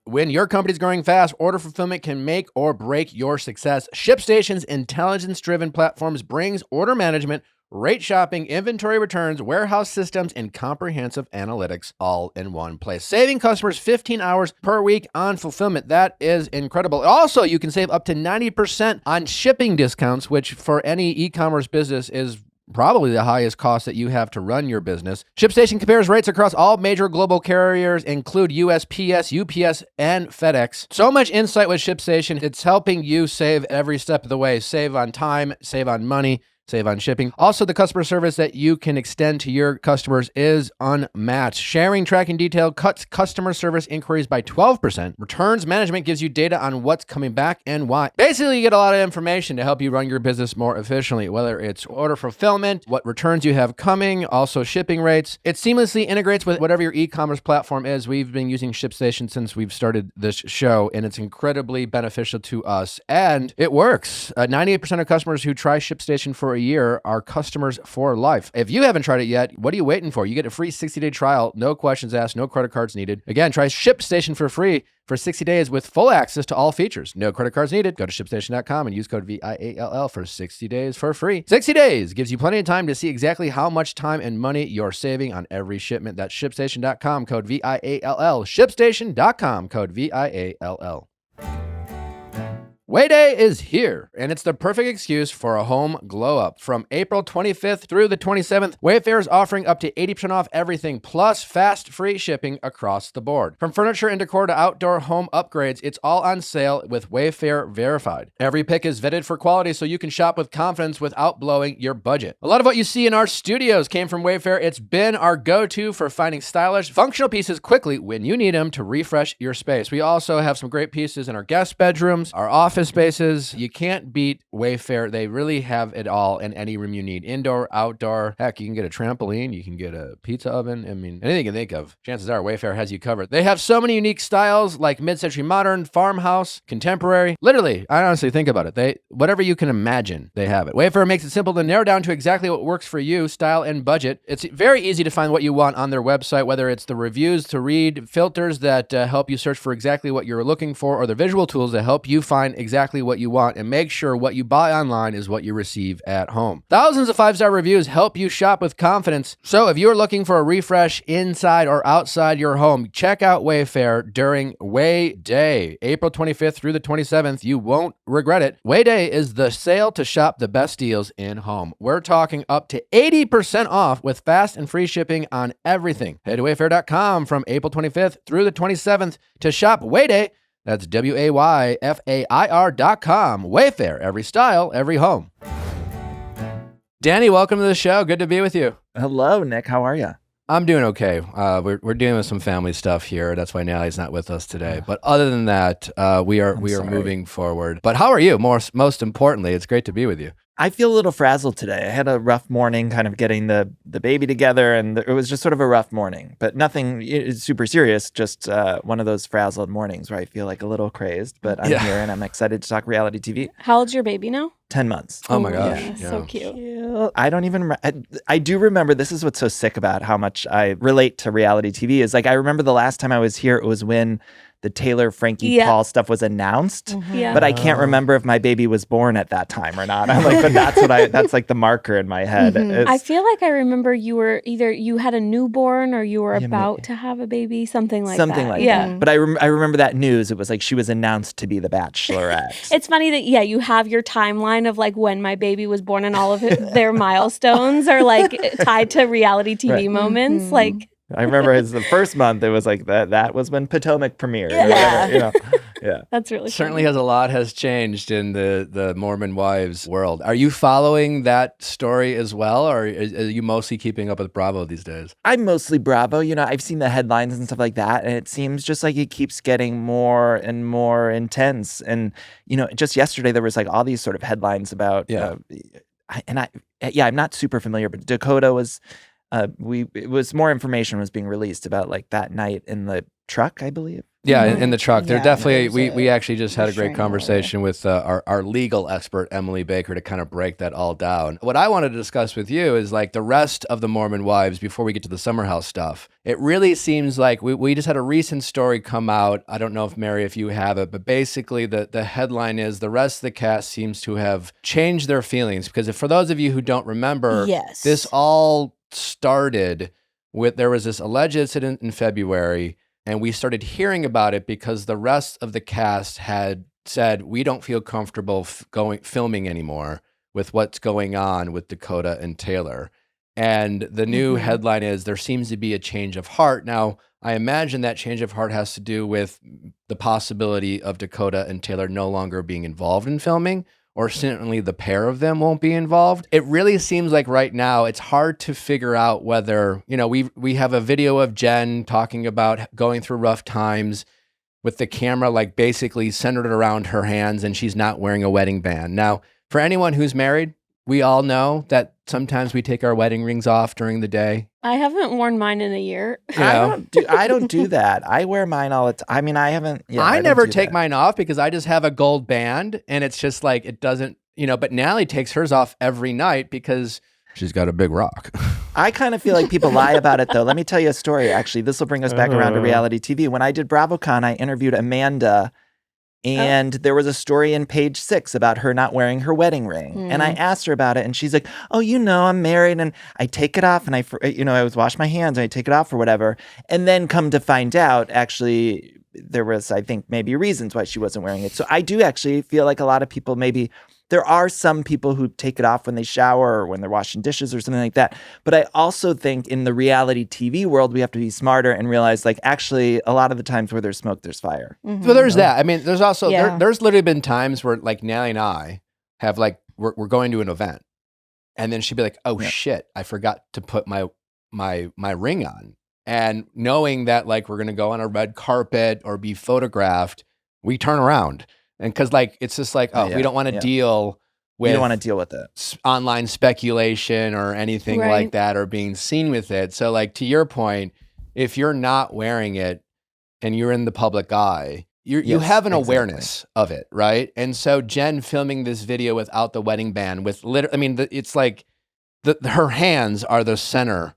When your company's growing fast, order fulfillment can make or break your success. ShipStation's intelligence-driven platforms brings order management, rate shopping, inventory returns, warehouse systems, and comprehensive analytics all in one place, saving customers 15 hours per week on fulfillment. That is incredible. Also, you can save up to 90% on shipping discounts, which for any e-commerce business is probably the highest cost that you have to run your business. ShipStation compares rates across all major global carriers, include USPS, UPS, and FedEx. So much insight with ShipStation. It's helping you save every step of the way. Save on time, save on money, save on shipping. Also, the customer service that you can extend to your customers is unmatched. Sharing tracking detail cuts customer service inquiries by 12%. Returns management gives you data on what's coming back and why. Basically, you get a lot of information to help you run your business more efficiently, whether it's order fulfillment, what returns you have coming, also shipping rates. It seamlessly integrates with whatever your e-commerce platform is. We've been using ShipStation since we've started this show, and it's incredibly beneficial to us, and it works. 98% of customers who try ShipStation for a year are customers for life. If you haven't tried it yet, what are you waiting for? You get a free 60-day trial, no questions asked, no credit cards needed. Again, try ShipStation for free for 60 days with full access to all features. No credit cards needed. Go to ShipStation.com and use code VIALL for 60 days for free. 60 days gives you plenty of time to see exactly how much time and money you're saving on every shipment. That's ShipStation.com, code VIALL. ShipStation.com, code VIALL. Way Day is here, and it's the perfect excuse for a home glow-up. From April 25th through the 27th, Wayfair is offering up to 80% off everything, plus fast, free shipping across the board. From furniture and decor to outdoor home upgrades, it's all on sale with Wayfair Verified. Every pick is vetted for quality so you can shop with confidence without blowing your budget. A lot of what you see in our studios came from Wayfair. It's been our go-to for finding stylish, functional pieces quickly when you need them to refresh your space. We also have some great pieces in our guest bedrooms, our office office spaces. You can't beat Wayfair. They really have it all in any room you need. Indoor, outdoor. Heck, you can get a trampoline. You can get a pizza oven. I mean, anything you can think of. Chances are Wayfair has you covered. They have so many unique styles like mid-century modern, farmhouse, contemporary. Literally, I honestly think about it. Whatever you can imagine, they have it. Wayfair makes it simple to narrow down to exactly what works for you, style and budget. It's very easy to find what you want on their website, whether it's the reviews to read, filters that help you search for exactly what you're looking for, or the visual tools that help you find exactly what you want and make sure what you buy online is what you receive at home. Thousands of 5-star reviews help you shop with confidence. So if you're looking for a refresh inside or outside your home, check out Wayfair during Way Day, April 25th through the 27th. You won't regret it. Way Day is the sale to shop the best deals in home. We're talking up to 80% off with fast and free shipping on everything. Head to wayfair.com from April 25th through the 27th to shop Way Day. That's WAYFAIR.com. Wayfair, every style, every home. Danny, welcome to the show. Good to be with you. Hello, Nick. How are you? I'm doing okay. We're dealing with some family stuff here. That's why Natalie's not with us today. But other than that, we are moving forward. But how are you? Most importantly, it's great to be with you. I feel a little frazzled today. I had a rough morning kind of getting the baby together, and it was just sort of a rough morning, but nothing super serious, just one of those frazzled mornings where I feel like a little crazed, but I'm here and I'm excited to talk reality TV. How old's your baby now? 10 months. Oh my gosh. Yeah. So cute. I don't even I do remember, this is what's so sick about how much I relate to reality TV is, like, I remember the last time I was here, it was when the Taylor, Frankie, Paul stuff was announced, but I can't remember if my baby was born at that time or not. I'm like, but that's like the marker in my head. I feel like I remember you were either you had a newborn or you were about to have a baby, something like that. That. But I remember that news. It was like she was announced to be the Bachelorette. It's funny that, you have your timeline of like when my baby was born and all of their milestones are like tied to reality TV moments. Like, I remember the first month, it was like that was when Potomac premiered. Yeah. Yeah. That's really Certainly funny. a lot has changed in the Mormon Wives world. Are you following that story as well, or are you mostly keeping up with Bravo these days? I'm mostly Bravo. I've seen the headlines and stuff like that, and it seems just like it keeps getting more and more intense. And, just yesterday, there was like all these sort of headlines about, I'm not super familiar, but Dakota was... more information was being released about like that night in the truck, I believe. Yeah, in the truck. They're definitely, we actually just had a great restraining conversation with our legal expert, Emily Baker, to kind of break that all down. What I wanted to discuss with you is like the rest of the Mormon Wives before we get to the Summer House stuff. It really seems like we just had a recent story come out. I don't know if, Mary, if you have it, but basically the headline is the rest of the cast seems to have changed their feelings. Because for those of you who don't remember, this all started with, there was this alleged incident in February, and we started hearing about it because the rest of the cast had said, we don't feel comfortable filming anymore with what's going on with Dakota and Taylor. And the new headline is, there seems to be a change of heart. Now, I imagine that change of heart has to do with the possibility of Dakota and Taylor no longer being involved in filming, or certainly the pair of them won't be involved. It really seems like right now it's hard to figure out whether, we have a video of Jen talking about going through rough times with the camera like basically centered around her hands, and she's not wearing a wedding band. Now, for anyone who's married, we all know that sometimes we take our wedding rings off during the day. I haven't worn mine in a year. I don't do that. I wear mine all the time. I mean, I haven't. Yeah, I never take mine off because I just have a gold band, and it's just like, it doesn't, but Natalie takes hers off every night because she's got a big rock. I kind of feel like people lie about it, though. Let me tell you a story, actually. This will bring us back around to reality TV. When I did BravoCon, I interviewed Amanda, and there was a story in Page 6 about her not wearing her wedding ring. And I asked her about it, and she's like, oh, I'm married, and I take it off, and I always wash my hands, and I take it off or whatever. And then come to find out, actually, there was, I think, maybe reasons why she wasn't wearing it. So I do actually feel like a lot of people there are some people who take it off when they shower or when they're washing dishes or something like that. But I also think in the reality TV world, we have to be smarter and realize, like, actually, a lot of the times where there's smoke, there's fire. So there's that. I mean, there's also, there's literally been times where, like, Natalie and I have, like, we're going to an event, and then she'd be like, oh, shit, I forgot to put my ring on. And knowing that, like, we're going to go on a red carpet or be photographed, we turn around. And because like it's just like, oh, we don't want to deal with you don't want to deal with it. Online speculation or anything like that, or being seen with it. So like to your point, if you're not wearing it and you're in the public eye, you have an awareness of it, right? And so Jen filming this video without the wedding band, with it's like her hands are the center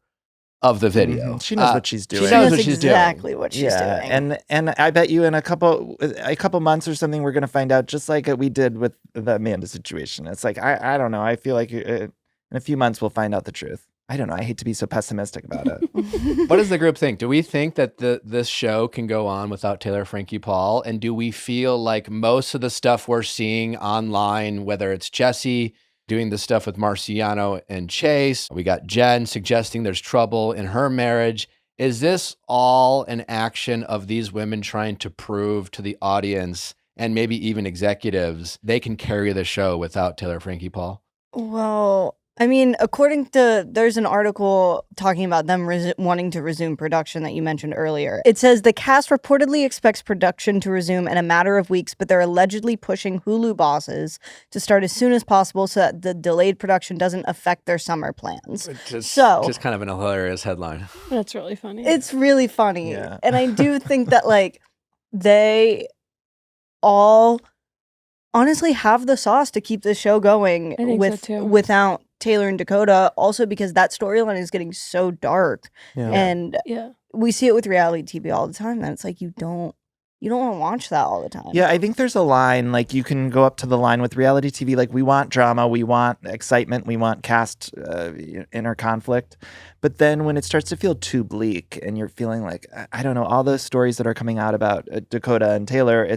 of the video. She knows what she's doing. She knows exactly what she's doing. And I bet you in a couple months or something, we're going to find out, just like we did with the Amanda situation. It's like, I don't know. I feel like in a few months, we'll find out the truth. I don't know. I hate to be so pessimistic about it. What does the group think? Do we think that this show can go on without Taylor, Frankie, Paul? And do we feel like most of the stuff we're seeing online, whether it's Jesse doing the stuff with Marciano and Chase, we got Jen suggesting there's trouble in her marriage, is this all an action of these women trying to prove to the audience and maybe even executives they can carry the show without Taylor, Frankie, Paul? Well, I mean, there's an article talking about them wanting to resume production that you mentioned earlier. It says the cast reportedly expects production to resume in a matter of weeks, but they're allegedly pushing Hulu bosses to start as soon as possible so that the delayed production doesn't affect their summer plans. Just kind of an hilarious headline. That's really funny. It's really funny. Yeah. And I do think that like they all honestly have the sauce to keep the show going without Taylor and Dakota, also because that storyline is getting so dark. And we see it with reality TV all the time, that it's like you don't want to watch that all the time. Yeah, I think there's a line, like you can go up to the line with reality TV, like we want drama, we want excitement, we want cast inner conflict. But then when it starts to feel too bleak and you're feeling like, I don't know, all those stories that are coming out about Dakota and Taylor,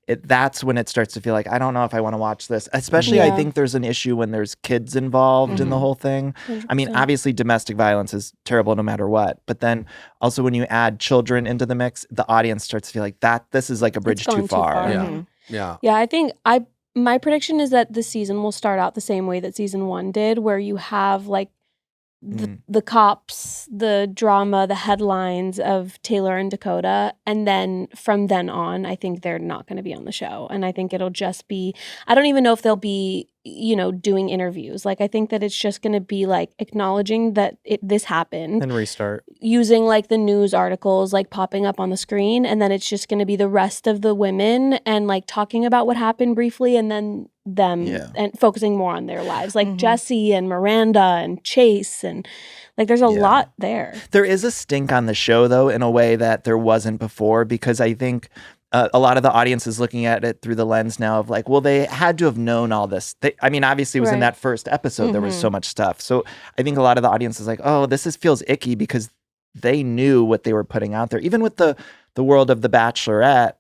that's when it starts to feel like, I don't know if I want to watch this. Especially I think there's an issue when there's kids involved in the whole thing. 100%. I mean, obviously domestic violence is terrible no matter what. But then also when you add children into the mix, the audience starts to feel like this is like a bridge too far. Yeah. I think my prediction is that the season will start out the same way that season 1 did, where you have like the cops, the drama, the headlines of Taylor and Dakota. And then from then on, I think they're not going to be on the show. And I think it'll just be, I don't even know if they'll be, doing interviews. Like, I think that it's just going to be like acknowledging that this happened. And restart. Using like the news articles, like popping up on the screen. And then it's just going to be the rest of the women and like talking about what happened briefly, and then them and focusing more on their lives, like Jesse and Miranda and Chase, and like there's a lot there. There is a stink on the show though, in a way that there wasn't before, because I think a lot of the audience is looking at it through the lens now of like, well, they had to have known all this. Obviously it was in that first episode, there was so much stuff. So I think a lot of the audience is like, oh, feels icky, because they knew what they were putting out there. Even with the world of The Bachelorette,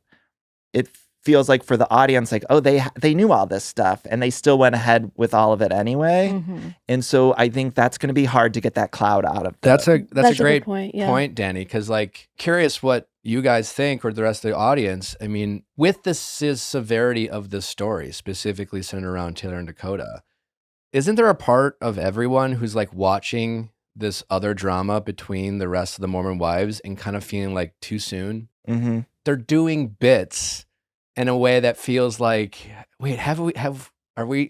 it feels like for the audience, like, oh, they knew all this stuff and they still went ahead with all of it anyway. And so I think that's going to be hard to get that cloud out of them. That's a great point, Danny, because like, curious what you guys think, or the rest of the audience. I mean, with the severity of the story, specifically centered around Taylor and Dakota, isn't there a part of everyone who's like watching this other drama between the rest of the Mormon Wives and kind of feeling like too soon? They're doing bits in a way that feels like, wait,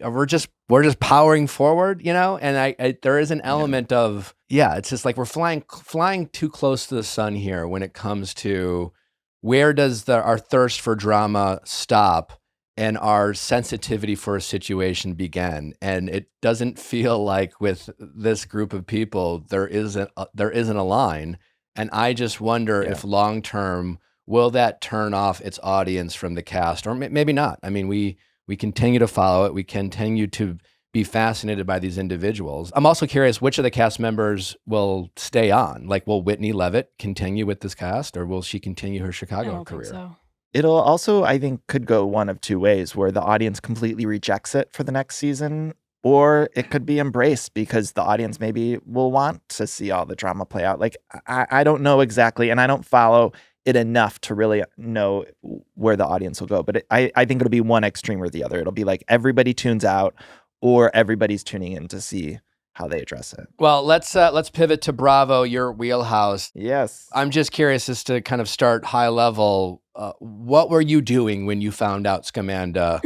we're just powering forward, And I there is an element of, it's just like we're flying too close to the sun here when it comes to where does our thirst for drama stop and our sensitivity for a situation begin. And it doesn't feel like with this group of people there isn't a line. And I just wonder if long term, will that turn off its audience from the cast, or maybe not? I mean, we continue to follow it. We continue to be fascinated by these individuals. I'm also curious which of the cast members will stay on. Like, will Whitney Levitt continue with this cast, or will she continue her Chicago career? So. It'll also, I think, could go one of two ways, where the audience completely rejects it for the next season, or it could be embraced because the audience maybe will want to see all the drama play out. Like, I don't know exactly, and I don't follow it enough to really know where the audience will go. But I think it'll be one extreme or the other. It'll be like everybody tunes out, or everybody's tuning in to see how they address it. Well, let's pivot to Bravo, your wheelhouse. Yes. I'm just curious as to kind of start high level. What were you doing when you found out Scamanda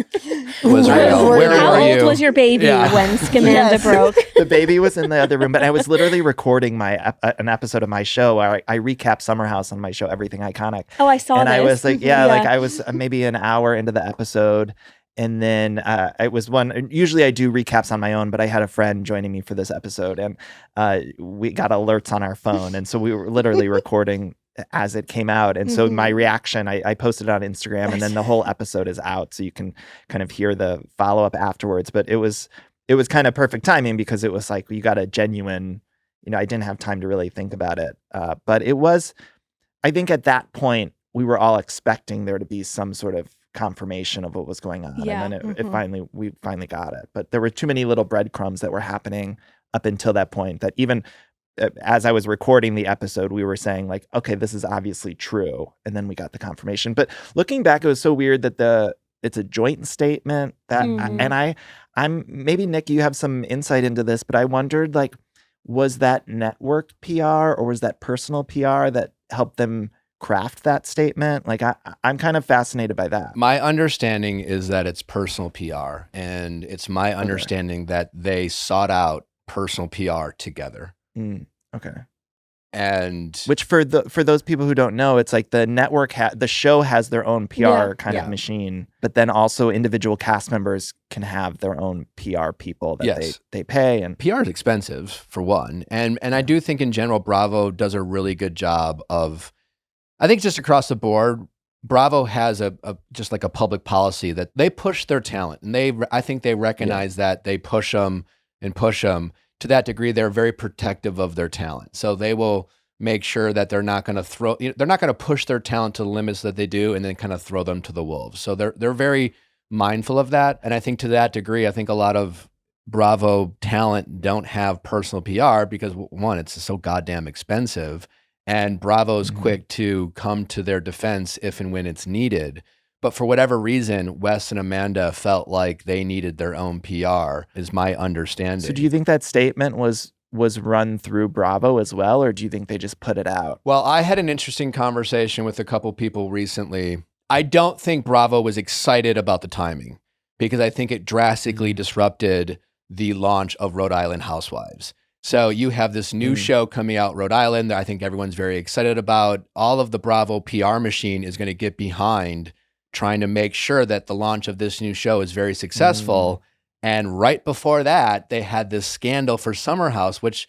was real? Where How were old you? was your baby when Scamanda broke? The baby was in the other room, but I was literally recording an episode of my show where I recap Summer House on my show, Everything Iconic. Oh, I saw and this. I was like, like I was maybe an hour into the episode. And then it was usually I do recaps on my own, but I had a friend joining me for this episode, and we got alerts on our phone. And so we were literally recording as it came out. And so my reaction, I posted it on Instagram, and then the whole episode is out. So you can kind of hear the follow-up afterwards. But it was kind of perfect timing because it was like, you got a genuine, I didn't have time to really think about it. But it was, I think at that point, we were all expecting there to be some sort of confirmation of what was going on. Yeah. And then we finally got it. But there were too many little breadcrumbs that were happening up until that point that even as I was recording the episode, we were saying like, okay, this is obviously true. And then we got the confirmation. But looking back, it was so weird that it's a joint statement that, I'm maybe Nick, you have some insight into this, but I wondered like, was that network PR or was that personal PR that helped them craft that statement? Like I'm kind of fascinated by that. My understanding is that it's personal PR, and it's my understanding that they sought out personal PR together. Okay. And which for those people who don't know, it's like the network the show has their own PR kind of machine, but then also individual cast members can have their own PR people that they pay. And PR is expensive for one, and I do think in general Bravo does a really good job of, I think just across the board, Bravo has a just like a public policy that they push their talent, and I think they recognize that they push them to that degree. They're very protective of their talent, so they will make sure that they're not going to push their talent to the limits that they do, and then kind of throw them to the wolves. So they're very mindful of that, and I think to that degree, I think a lot of Bravo talent don't have personal PR because one, it's so goddamn expensive. And Bravo's quick to come to their defense if and when it's needed. But for whatever reason, Wes and Amanda felt like they needed their own PR, is my understanding. So do you think that statement was run through Bravo as well, or do you think they just put it out? Well, I had an interesting conversation with a couple people recently. I don't think Bravo was excited about the timing because I think it drastically disrupted the launch of Rhode Island Housewives. So you have this new show coming out, Rhode Island, that I think everyone's very excited about. All of the Bravo PR machine is going to get behind trying to make sure that the launch of this new show is very successful. And right before that, they had this scandal for Summer House, which,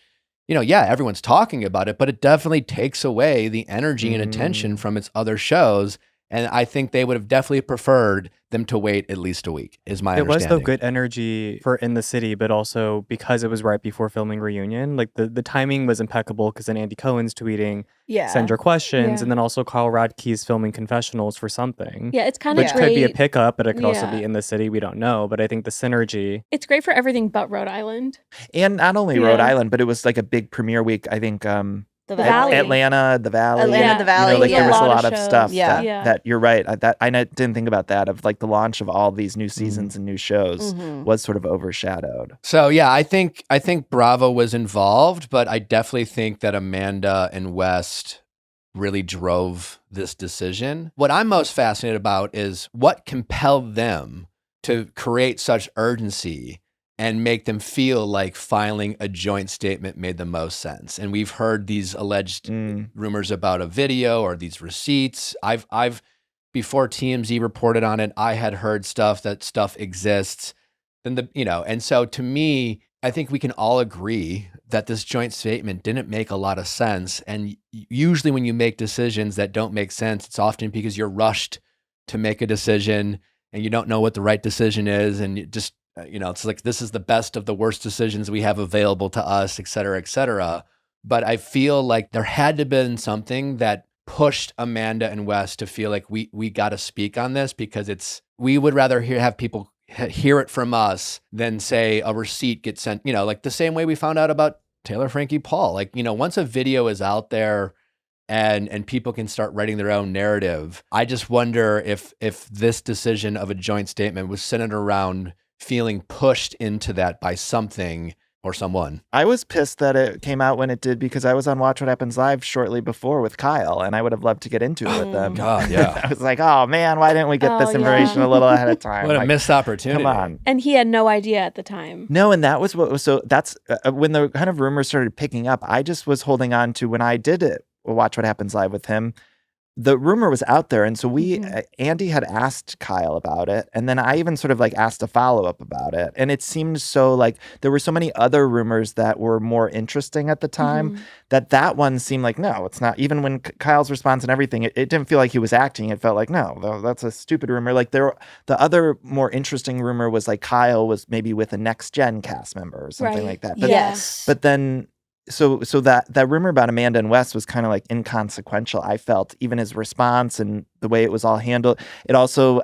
everyone's talking about it, but it definitely takes away the energy and attention from its other shows. And I think they would have definitely preferred them to wait at least a week, is my understanding. It was, though, good energy for In the City, but also because it was right before filming Reunion. Like, the timing was impeccable because then Andy Cohen's tweeting, send your questions, and then also Carl Radke's filming confessionals for something. Yeah, it's kind of which great. could be a pickup, but it could also be In the City. We don't know. But I think the synergy. It's great for everything but Rhode Island. And not only Rhode Island, but it was like a big premiere week. I think the Valley. Atlanta, the Valley. The Valley. There was a lot of stuff that you're right. I didn't think about that, of like the launch of all these new seasons and new shows was sort of overshadowed. So yeah, I think Bravo was involved, but I definitely think that Amanda and West really drove this decision. What I'm most fascinated about is what compelled them to create such urgency and make them feel like filing a joint statement made the most sense. And we've heard these alleged rumors about a video or these receipts. I've before TMZ reported on it, I had heard stuff exists. Then and so to me, I think we can all agree that this joint statement didn't make a lot of sense. And usually when you make decisions that don't make sense, it's often because you're rushed to make a decision and you don't know what the right decision is. And you just, it's like, this is the best of the worst decisions we have available to us, et cetera, et cetera. But I feel like there had to have been something that pushed Amanda and Wes to feel like we got to speak on this, because we would rather have people hear it from us than say a receipt gets sent, like the same way we found out about Taylor, Frankie, Paul. Like, once a video is out there and people can start writing their own narrative, I just wonder if this decision of a joint statement was centered around feeling pushed into that by something or someone. I was pissed that it came out when it did because I was on Watch What Happens Live shortly before with Kyle, and I would have loved to get into it with them. God, yeah. I was like, oh man, why didn't we get this information a little ahead of time? What a missed opportunity. Come on. And he had no idea at the time. No, and that was what was so. That's when the kind of rumors started picking up. I just was holding on to when I did it. Watch What Happens Live with him. The rumor was out there, and so Andy had asked Kyle about it, and then I even sort of like asked a follow-up about it, and it seemed so like there were so many other rumors that were more interesting at the time that one seemed like, no, it's not. Even when Kyle's response and everything, it didn't feel like he was acting. It felt like, no, that's a stupid rumor. Like the other more interesting rumor was like Kyle was maybe with a Next Gen cast member or something like that. But, yes. But then so that rumor about Amanda and Wes was kind of like inconsequential. I felt even his response and the way it was all handled. It also,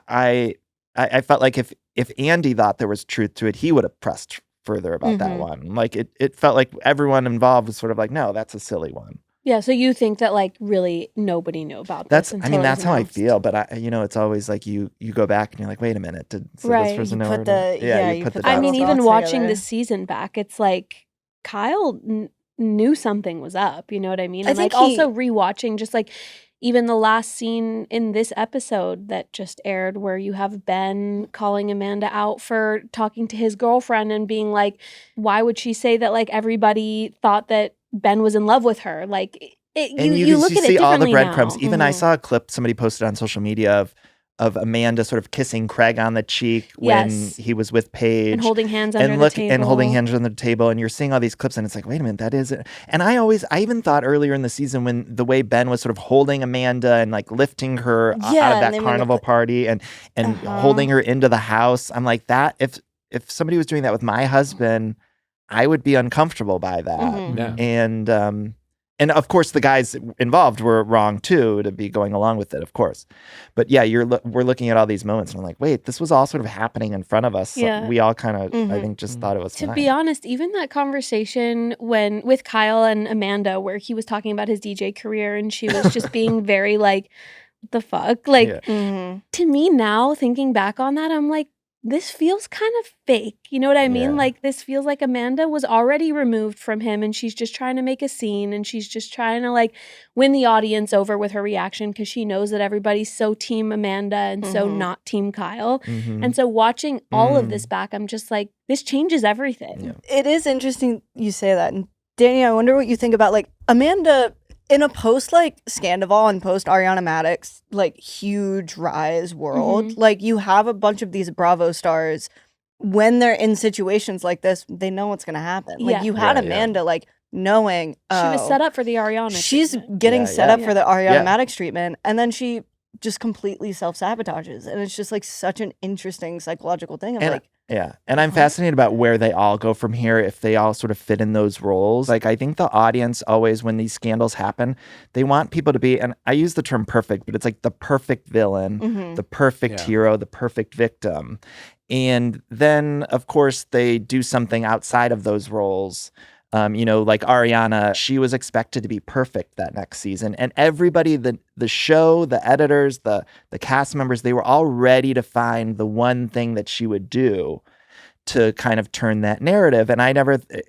I felt like if Andy thought there was truth to it, he would have pressed further about that one. Like it felt like everyone involved was sort of like, no, that's a silly one. Yeah, so you think that like really nobody knew about this until that's how I announced. feel. But it's always like you go back and you're like, wait a minute, did this person know? You put the I mean, even dots watching together. this season back, it's like Kyle knew something was up. You know what I mean? And like also rewatching, just like even the last scene in this episode that just aired, where you have Ben calling Amanda out for talking to his girlfriend and being like, "Why would she say that?" Like everybody thought that Ben was in love with her. Like you look at it see all the differently breadcrumbs. now. Even I saw a clip somebody posted on social media of Amanda sort of kissing Craig on the cheek when he was with Paige. And holding hands under the table. And holding hands under the table. And you're seeing all these clips and it's like, wait a minute, that is it. And I even thought earlier in the season when the way Ben was sort of holding Amanda and like lifting her out of that carnival party and holding her into the house. I'm like, that if somebody was doing that with my husband, I would be uncomfortable by that. Yeah. And of course, the guys involved were wrong too to be going along with it, of course. But yeah, we're looking at all these moments, and I'm like, wait, this was all sort of happening in front of us. Yeah. So we all kind of, I think, just thought it was To fine. be honest, even that conversation with Kyle and Amanda, where he was talking about his DJ career, and she was just being very like, "What the fuck?" Like to me now, thinking back on that, I'm like, this feels kind of fake. You know what I mean? Yeah. Like this feels like Amanda was already removed from him and she's just trying to make a scene and she's just trying to like win the audience over with her reaction because she knows that everybody's so team Amanda and so not team Kyle. And so watching all of this back, I'm just like, this changes everything. Yeah. It is interesting you say that. And Danny, I wonder what you think about like Amanda in a post like Scandival and post Ariana Maddox like huge rise world. Like you have a bunch of these Bravo stars when they're in situations like this, they know what's gonna happen. Like you had Amanda like knowing she was set up for the Ariana. She's treatment. getting set up for the Ariana Yeah. Maddox treatment, and then she just completely self-sabotages, and it's just like such an interesting psychological thing. I'm like, yeah. And I'm fascinated about where they all go from here, if they all sort of fit in those roles. Like, I think the audience always, when these scandals happen, they want people to be, and I use the term perfect, but it's like the perfect villain, the perfect hero, the perfect victim. And then, of course, they do something outside of those roles. Like Ariana, she was expected to be perfect that next season. And everybody, the show, the editors, the cast members, they were all ready to find the one thing that she would do to kind of turn that narrative. And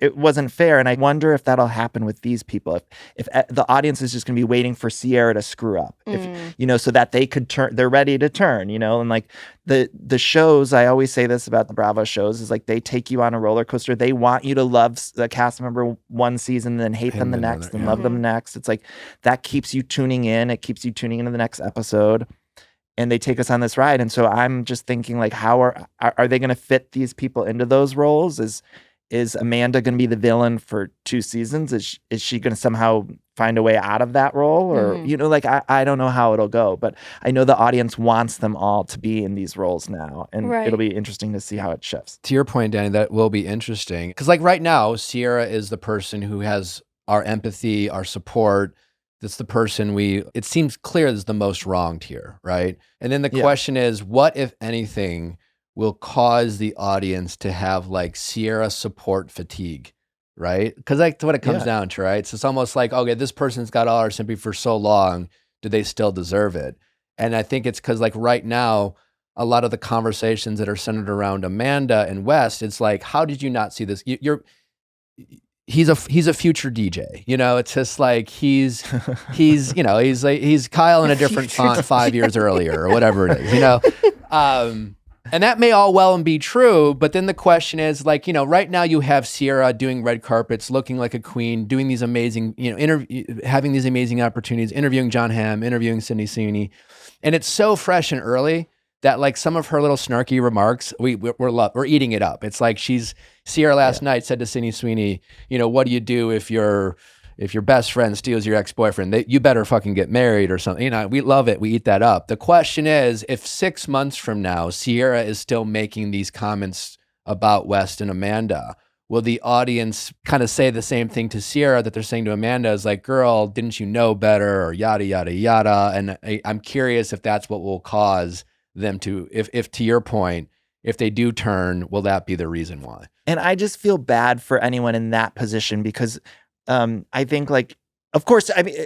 it wasn't fair. And I wonder if that'll happen with these people. If the audience is just going to be waiting for Sierra to screw up, so that they could turn, they're ready to turn, and like the shows, I always say this about the Bravo shows, is like they take you on a roller coaster. They want you to love the cast member one season, then hate them the next, and love them next. It's like that keeps you tuning in. It keeps you tuning into the next episode. And they take us on this ride. And so I'm just thinking, like, how are they going to fit these people into those roles? Is Amanda going to be the villain for 2 seasons? Is she going to somehow find a way out of that role? Or, I don't know how it'll go. But I know the audience wants them all to be in these roles now. And it'll be interesting to see how it shifts. To your point, Danny, that will be interesting. Because like right now, Sierra is the person who has our empathy, our support. That's the person it seems clear is the most wronged here, right? And then the question is, what, if anything, will cause the audience to have like Sierra support fatigue, right? Because that's what it comes down to, right? So it's almost like, okay, this person's got all our sympathy for so long. Do they still deserve it? And I think it's because like right now, a lot of the conversations that are centered around Amanda and West, it's like, how did you not see this? He's a future DJ, you know. It's just like he's Kyle in a different font 5 years earlier or whatever it is, you know. And that may all well and be true, but then the question is, like, you know, right now you have Sierra doing red carpets, looking like a queen, doing these amazing, you know, having these amazing opportunities, interviewing John Hamm, interviewing Sydney Sweeney, and it's so fresh and early that, like, some of her little snarky remarks, we're eating it up. It's like Sierra last night said to Sydney Sweeney, you know, what do you do if your best friend steals your ex-boyfriend? You better fucking get married or something. You know, we love it. We eat that up. The question is, if 6 months from now, Sierra is still making these comments about West and Amanda, will the audience kind of say the same thing to Sierra that they're saying to Amanda? Is like, girl, didn't you know better? Or yada, yada, yada. And I'm curious if that's what will cause them to, if to your point, if they do turn, will that be the reason why? And I just feel bad for anyone in that position because I think, like, of course, I mean,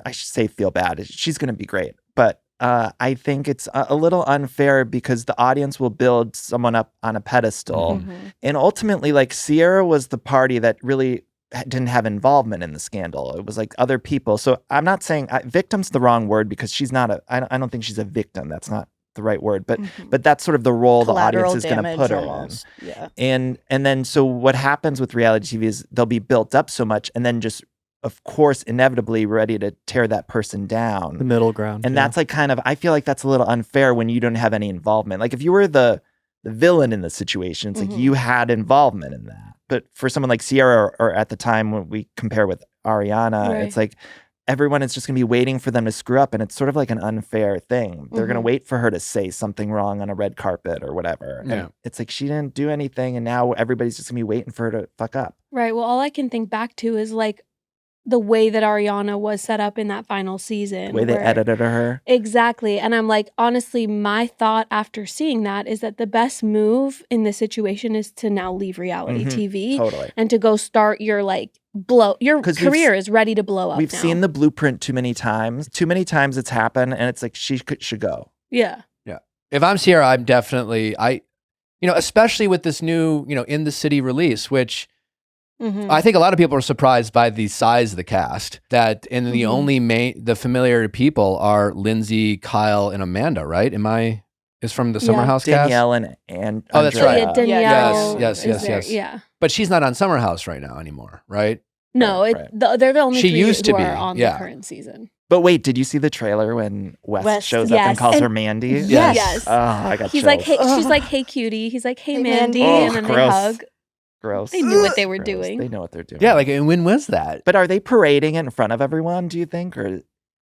I should say feel bad. She's going to be great. But I think it's a little unfair because the audience will build someone up on a pedestal. Mm-hmm. And ultimately, like, Sierra was the party that really didn't have involvement in the scandal. It was like other people. So I'm not saying victim's the wrong word because she's not I don't think she's a victim. That's not the right word, but that's sort of the role Collateral the audience is going to put her almost. in. Yeah. And then so what happens with reality TV is they'll be built up so much and then just, of course, inevitably ready to tear that person down. The middle ground. And that's like kind of, I feel like that's a little unfair when you don't have any involvement. Like if you were the villain in the situation, it's like you had involvement in that. But for someone like Sierra or at the time when we compare with Ariana, it's like, everyone is just going to be waiting for them to screw up. And it's sort of like an unfair thing. They're going to wait for her to say something wrong on a red carpet or whatever. Yeah. And it's like she didn't do anything. And now everybody's just going to be waiting for her to fuck up. Right. Well, all I can think back to is like the way that Ariana was set up in that final season. The way they edited her. Exactly. And I'm like, honestly, my thought after seeing that is that the best move in this situation is to now leave reality TV. Totally. And to go start your your career is ready to blow up. We've seen the blueprint too many times. Too many times it's happened and it's like she should go. Yeah. Yeah. If I'm Sierra, I'm definitely, especially with this new, In the City release, which I think a lot of people are surprised by the size of the cast, that and the only the familiar people are Lindsay, Kyle, and Amanda, right? Is from the Summer House cast? Danielle and oh, that's right. Yeah, Danielle. Yes. Yeah. But she's not on Summer House right now anymore, right? No, they're the only she three used to who be are on the current season. But wait, did you see the trailer when West shows up and calls her Mandy? Yes. Oh, I got He's chills. like, she's like, hey, cutie. He's like, hey, Mandy. And then they hug. Gross. They knew what they were doing. They know what they're doing. Yeah, like, and when was that? But are they parading it in front of everyone, do you think? Or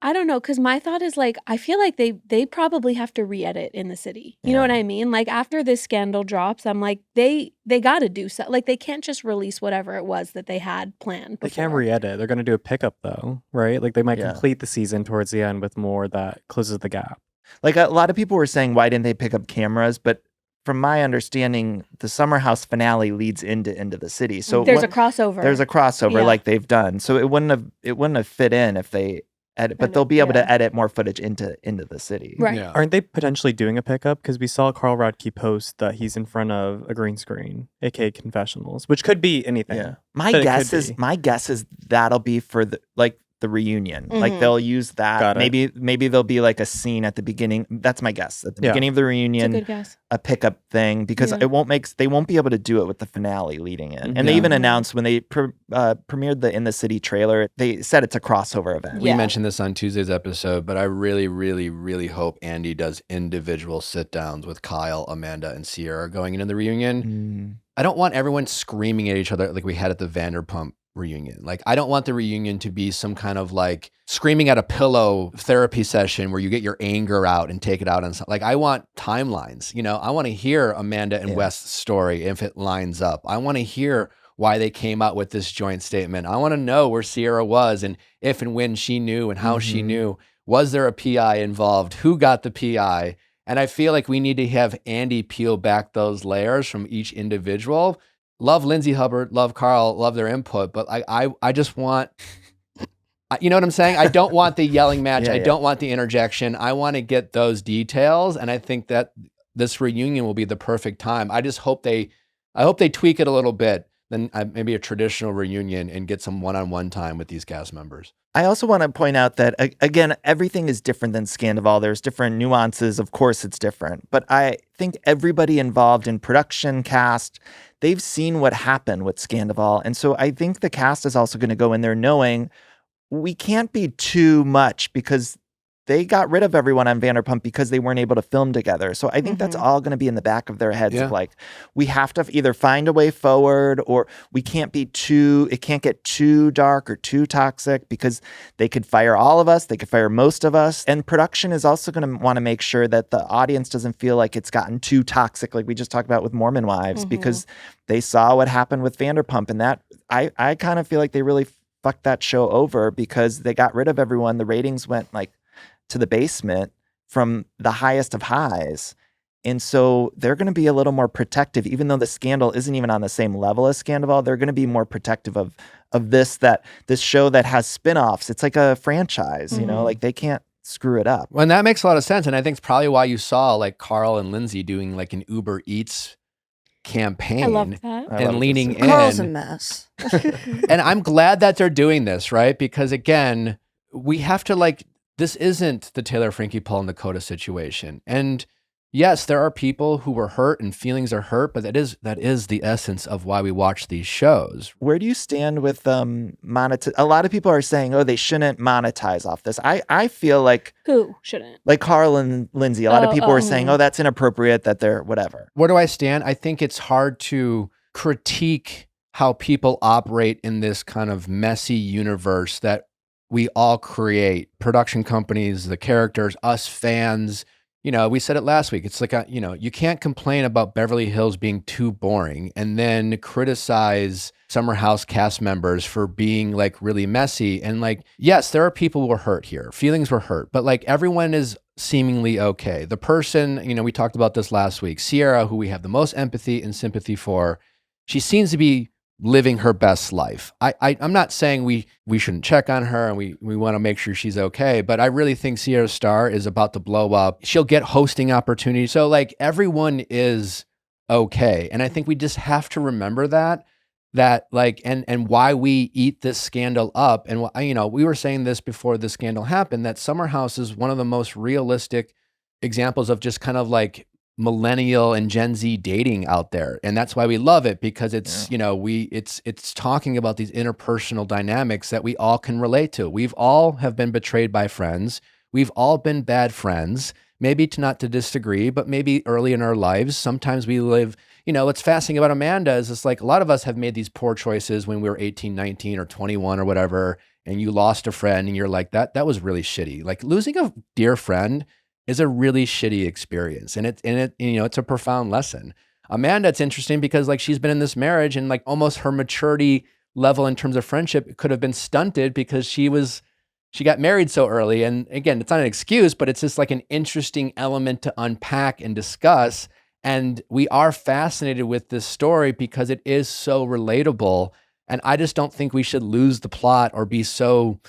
I don't know, because my thought is like, I feel like they probably have to re-edit In the City. You know what I mean? Like after this scandal drops, I'm like, they got to do something. Like they can't just release whatever it was that they had planned before. They can't re-edit. They're going to do a pickup though, right? Like they might complete the season towards the end with more that closes the gap. Like a lot of people were saying, why didn't they pick up cameras? But from my understanding, the Summer House finale leads into the City. So there's a crossover. There's a crossover like they've done. So it wouldn't have fit in if they edit, but they'll be able to edit more footage into the city. Right. Yeah. Aren't they potentially doing a pickup? Because we saw Carl Radke post that he's in front of a green screen, aka confessionals, which could be anything. Yeah. My guess is that'll be for the reunion. Like they'll use that. Maybe there'll be like a scene at the beginning. That's my guess. At the beginning of the reunion, it's a good guess. A pickup thing, because they won't be able to do it with the finale leading in. And they even announced when they premiered the In the City trailer, they said it's a crossover event. We mentioned this on Tuesday's episode, but I really, really, really hope Andy does individual sit downs with Kyle, Amanda, and Sierra going into the reunion. I don't want everyone screaming at each other like we had at the Vanderpump reunion. Like, I don't want the reunion to be some kind of like screaming at a pillow therapy session where you get your anger out and take it out on something. Like, I want timelines. I want to hear Amanda and West's story if it lines up. I want to hear why they came out with this joint statement. I want to know where Sierra was and if and when she knew and how she knew. Was there a PI involved? Who got the PI? And I feel like we need to have Andy peel back those layers from each individual. Love Lindsay Hubbard, love Carl, love their input, but I just want, you know what I'm saying? I don't want the yelling match. I don't want the interjection. I want to get those details. And I think that this reunion will be the perfect time. I hope they tweak it a little bit, then maybe a traditional reunion, and get some one-on-one time with these cast members. I also want to point out that, again, everything is different than Scandival. There's different nuances. Of course, it's different. But I think everybody involved in production, cast, they've seen what happened with Scandival. And so I think the cast is also going to go in there knowing we can't be too much, because they got rid of everyone on Vanderpump because they weren't able to film together. So I think that's all going to be in the back of their heads of like, we have to either find a way forward, or it can't get too dark or too toxic, because they could fire all of us. They could fire most of us. And production is also going to want to make sure that the audience doesn't feel like it's gotten too toxic, like we just talked about with Mormon Wives, because they saw what happened with Vanderpump. And that I kind of feel like they really fucked that show over, because they got rid of everyone. The ratings went like to the basement from the highest of highs. And so they're going to be a little more protective, even though the scandal isn't even on the same level as Scandival. They're going to be more protective of this show that has spinoffs. It's like a franchise, you know, like they can't screw it up. Well, and that makes a lot of sense. And I think it's probably why you saw like Carl and Lindsay doing like an Uber Eats campaign. I love that. And leaning in. Carl's a mess. And I'm glad that they're doing this, right? Because again, we have to this isn't the Taylor, Frankie, Paul, and Dakota situation. And yes, there are people who were hurt and feelings are hurt, but that is the essence of why we watch these shows. Where do you stand with monetize? A lot of people are saying, oh, they shouldn't monetize off this. I feel like... Who shouldn't? Like Carl and Lindsay. A lot of people were saying, oh, that's inappropriate, that they're whatever. Where do I stand? I think it's hard to critique how people operate in this kind of messy universe that we all create. Production companies, the characters, us fans. You know, we said it last week. It's like, you can't complain about Beverly Hills being too boring and then criticize Summer House cast members for being like really messy. And like, yes, there are people who were hurt here. Feelings were hurt, but like everyone is seemingly okay. The person, we talked about this last week, Sierra, who we have the most empathy and sympathy for, she seems to be living her best life. I'm not saying we shouldn't check on her and we want to make sure she's okay, but I really think Sierra Starr is about to blow up. She'll get hosting opportunities. So like everyone is okay. And I think we just have to remember that like, and why we eat this scandal up. And we were saying this before the scandal happened, that Summer House is one of the most realistic examples of just kind of like millennial and Gen Z dating out there. And that's why we love it, because it's, it's talking about these interpersonal dynamics that we all can relate to. We've all have been betrayed by friends. We've all been bad friends, maybe not to disagree, but maybe early in our lives. Sometimes we live, what's fascinating about Amanda is it's like a lot of us have made these poor choices when we were 18, 19 or 21 or whatever, and you lost a friend and you're like, that was really shitty. Like losing a dear friend is a really shitty experience. And it's a profound lesson. Amanda, it's interesting because like she's been in this marriage and like almost her maturity level in terms of friendship could have been stunted because she got married so early. And again, it's not an excuse, but it's just like an interesting element to unpack and discuss. And we are fascinated with this story because it is so relatable. And I just don't think we should lose the plot or be so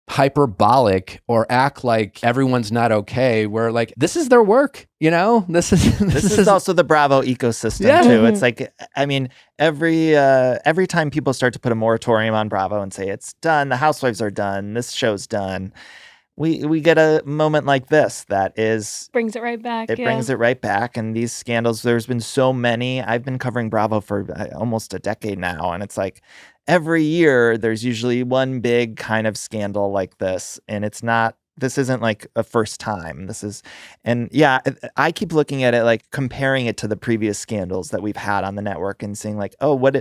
hyperbolic or act like everyone's not okay, where like this is their work, this is also the Bravo ecosystem too. It's like, I mean, every time people start to put a moratorium on Bravo and say it's done, the housewives are done, this show's done, we get a moment like this that brings it right back. It brings it right back. And these scandals, there's been so many. I've been covering Bravo for almost a decade now, and it's like every year there's usually one big kind of scandal like this, and this isn't like a first time. I keep looking at it like comparing it to the previous scandals that we've had on the network and saying like, oh,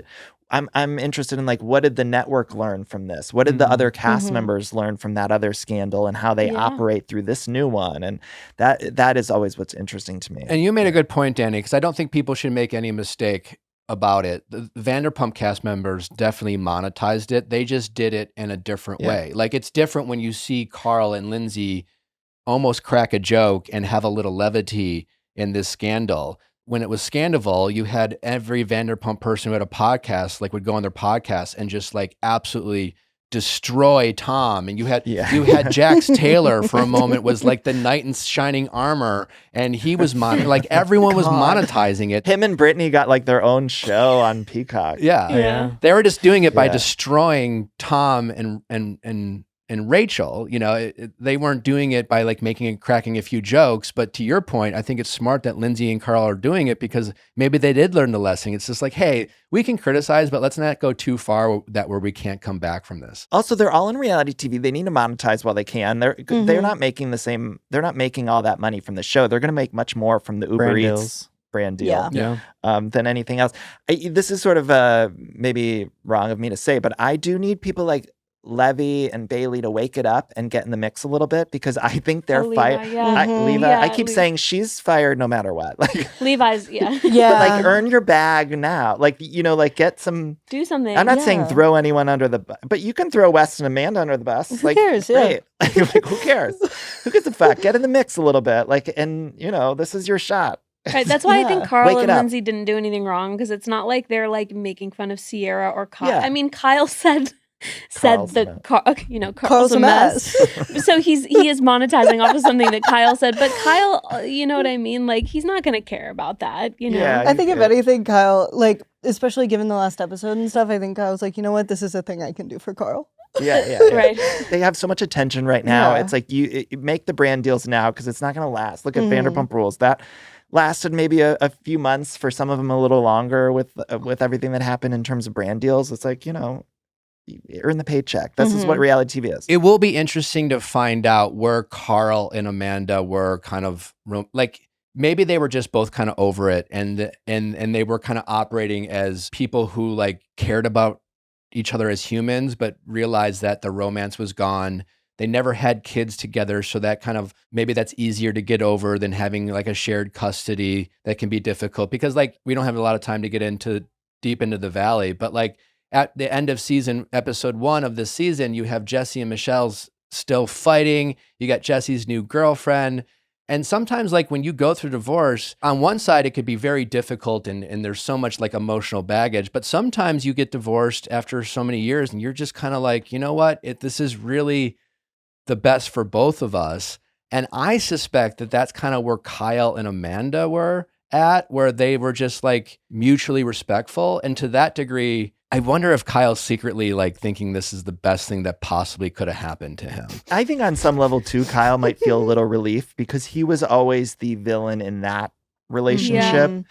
I'm interested in like, what did the network learn from this? What did the other cast members learn from that other scandal and how they operate through this new one? And that is always what's interesting to me. And you made a good point, Danny, because I don't think people should make any mistake about it. The Vanderpump cast members definitely monetized it. They just did it in a different way. Like it's different when you see Carl and Lindsay almost crack a joke and have a little levity in this scandal. When it was Scandival, you had every Vanderpump person who had a podcast, like would go on their podcast and just like absolutely destroy Tom, and you had Jax Taylor for a moment was like the knight in shining armor, and he was like everyone was monetizing it. Him and Brittany got like their own show on Peacock. Yeah. They were just doing it by destroying Tom and Rachel. You know, they weren't doing it by like cracking a few jokes. But to your point, I think it's smart that Lindsay and Carl are doing it because maybe they did learn the lesson. It's just like, hey, we can criticize, but let's not go too far where we can't come back from this. Also, they're all in reality TV. They need to monetize while they can. They're not making the same. They're not making all that money from the show. They're going to make much more from the Uber Eats brand deal than anything else. This is sort of maybe wrong of me to say, but I do need people like Levy and Bailey to wake it up and get in the mix a little bit because I think they're fired. I keep saying she's fired no matter what. Like Levi's, But like earn your bag now. Like, you know, like do something. I'm not saying throw anyone under the bus, but you can throw West and Amanda under the bus. Who cares? Great. Like, who cares? Who gives a fuck? Get in the mix a little bit. Like, and you know, this is your shot. Right, that's why I think Carl and Lindsay didn't do anything wrong because it's not like they're like making fun of Sierra or Kyle. I mean, Kyle said that Carl's a mess. So he is monetizing off of something that Kyle said, but Kyle, you know what I mean? Like he's not going to care about that, you know. I think if anything, Kyle, like especially given the last episode and stuff, I think Kyle's like, you know what, this is a thing I can do for Carl. Yeah. Right. They have so much attention right now. It's like you make the brand deals now because it's not going to last. Look at Vanderpump Rules. That lasted maybe a few months, for some of them a little longer with everything that happened in terms of brand deals. It's like, you know, earn the paycheck. This is what reality TV is. It will be interesting to find out where Carl and Amanda were kind of like maybe they were just both kind of over it and they were kind of operating as people who like cared about each other as humans, but realized that the romance was gone. They never had kids together, so that kind of maybe that's easier to get over than having like a shared custody that can be difficult because like we don't have a lot of time to get deep into the valley, but like at the end of episode 1 of this season, you have Jesse and Michelle's still fighting. You got Jesse's new girlfriend. And sometimes like when you go through divorce, on one side, it could be very difficult and there's so much like emotional baggage, but sometimes you get divorced after so many years and you're just kind of like, you know what, this is really the best for both of us. And I suspect that that's kind of where Kyle and Amanda were at, where they were just like mutually respectful. And to that degree, I wonder if Kyle's secretly like thinking this is the best thing that possibly could have happened to him. I think on some level too, Kyle might feel a little relief because he was always the villain in that relationship. Yeah.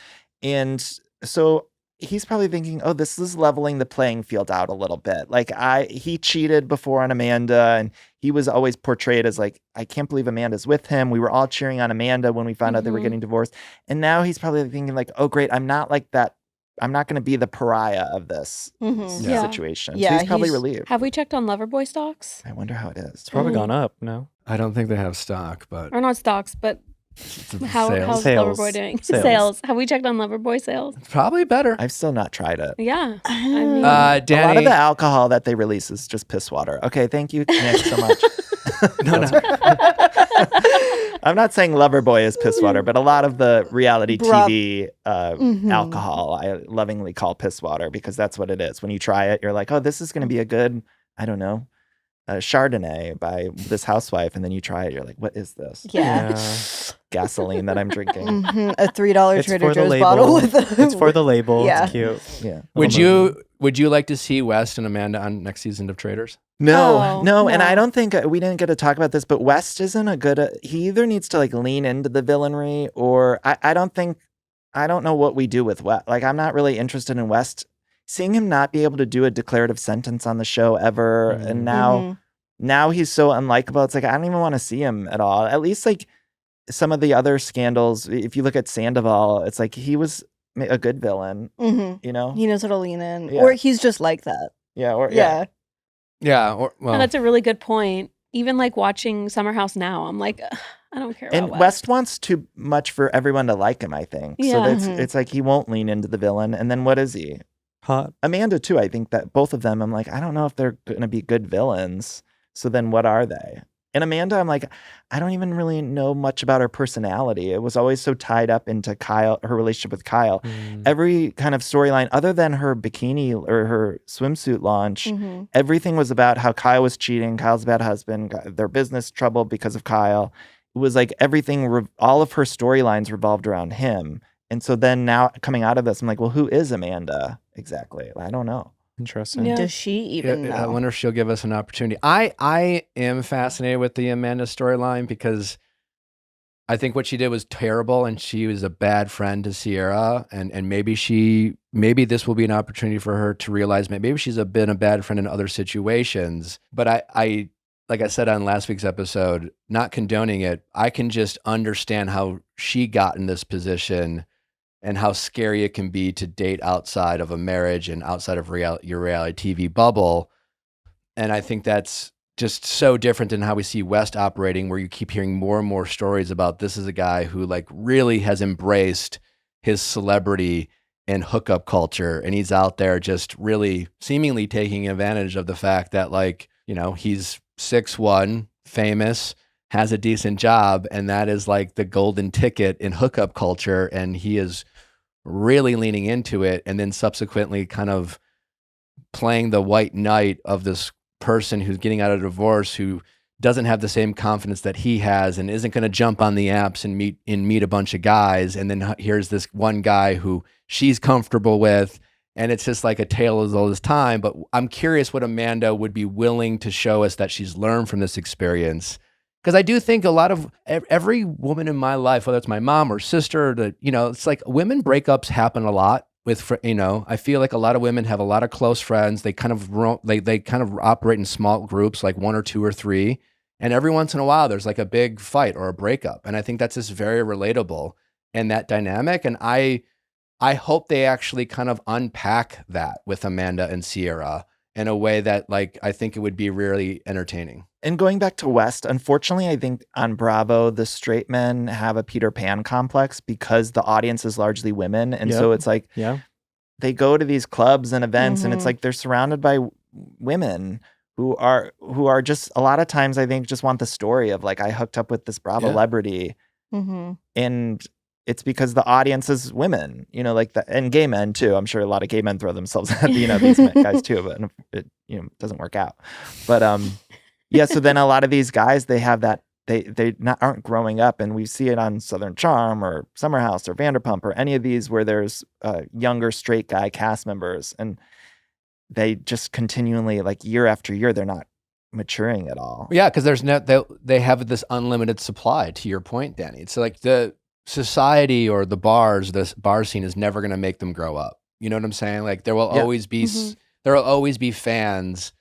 And so he's probably thinking, oh, this is leveling the playing field out a little bit. Like he cheated before on Amanda and he was always portrayed as like, I can't believe Amanda's with him. We were all cheering on Amanda when we found out they were getting divorced. And now he's probably thinking like, oh, great. I'm not like that. I'm not going to be the pariah of this situation. Yeah, so he's probably relieved. Have we checked on Loverboy stocks? I wonder how it is. It's probably gone up, no? I don't think they have stock, but... Or not stocks, but how's Loverboy doing? Sales. Have we checked on Loverboy sales? It's probably better. I've still not tried it. Yeah. I mean, Danny... A lot of the alcohol that they release is just piss water. Okay, thank you, Nick, so much. No. I'm not saying Loverboy is piss water, but a lot of the reality TV alcohol I lovingly call piss water because that's what it is. When you try it, you're like, oh, this is going to be a good, I don't know, Chardonnay by this housewife. And then you try it, you're like, what is this? Yeah. Gasoline that I'm drinking. A $3 Trader Joe's bottle. It's for the label. Yeah. It's cute. Yeah. Would you like to see West and Amanda on next season of Traders? No. And I don't think we didn't get to talk about this, but West isn't a good, he either needs to like lean into the villainry or I don't know what we do with West. Like, I'm not really interested in West. Seeing him not be able to do a declarative sentence on the show ever. And now he's so unlikable. It's like, I don't even want to see him at all. At least like some of the other scandals, if you look at Sandoval, it's like he was a good villain, you know? He knows how to lean in. Yeah. Or he's just like that. Yeah. Well, and that's a really good point. Even like watching Summer House now, I'm like, I don't care about West wants too much for everyone to like him, I think. Yeah. So it's like he won't lean into the villain. And then what is he? Hot. Amanda too. I think that both of them, I'm like, I don't know if they're going to be good villains. So then what are they? And Amanda, I'm like, I don't even really know much about her personality. It was always so tied up into Kyle, her relationship with Kyle. Every kind of storyline, other than her bikini or her swimsuit launch, everything was about how Kyle was cheating, Kyle's a bad husband, their business trouble because of Kyle. It was like everything, all of her storylines revolved around him. And so then now coming out of this, I'm like, well, who is Amanda exactly? I don't know. Interesting. Does she even know? I wonder if she'll give us an opportunity. I am fascinated with the Amanda storyline because I think what she did was terrible and she was a bad friend to Sierra. And maybe this will be an opportunity for her to realize maybe she's been a bad friend in other situations. But I like I said on last week's episode, not condoning it, I can just understand how she got in this position and how scary it can be to date outside of a marriage and outside of your reality TV bubble. And I think that's just so different than how we see West operating, where you keep hearing more and more stories about this is a guy who like really has embraced his celebrity and hookup culture. And he's out there just really seemingly taking advantage of the fact that like, you know, he's 6'1", famous, has a decent job, and that is like the golden ticket in hookup culture. And he is really leaning into it and then subsequently kind of playing the white knight of this person who's getting out of divorce, who doesn't have the same confidence that he has and isn't going to jump on the apps and meet a bunch of guys. And then here's this one guy who she's comfortable with. And it's just like a tale as old as time. But I'm curious what Amanda would be willing to show us that she's learned from this experience. Because I do think a lot of every woman in my life, whether it's my mom or sister, it's like women breakups happen a lot with, I feel like a lot of women have a lot of close friends. They kind of operate in small groups, like 1 or 2 or 3. And every once in a while, there's like a big fight or a breakup. And I think that's just very relatable in that dynamic. And I hope they actually kind of unpack that with Amanda and Sierra in a way that like, I think it would be really entertaining. And going back to West, unfortunately, I think on Bravo, the straight men have a Peter Pan complex because the audience is largely women. And so it's like, they go to these clubs and events and it's like they're surrounded by women who are just a lot of times, I think, just want the story of like, I hooked up with this Bravo celebrity. And it's because the audience is women, and gay men too. I'm sure a lot of gay men throw themselves at, these guys too, but it, doesn't work out. But, so then a lot of these guys, they have that, aren't growing up, and we see it on Southern Charm or Summer House or Vanderpump or any of these where there's younger straight guy cast members, and they just continually, like year after year, they're not maturing at all. Yeah, because they have this unlimited supply. To your point, Danny, it's like the society or the bar scene is never going to make them grow up. You know what I'm saying? Like there will always be fans.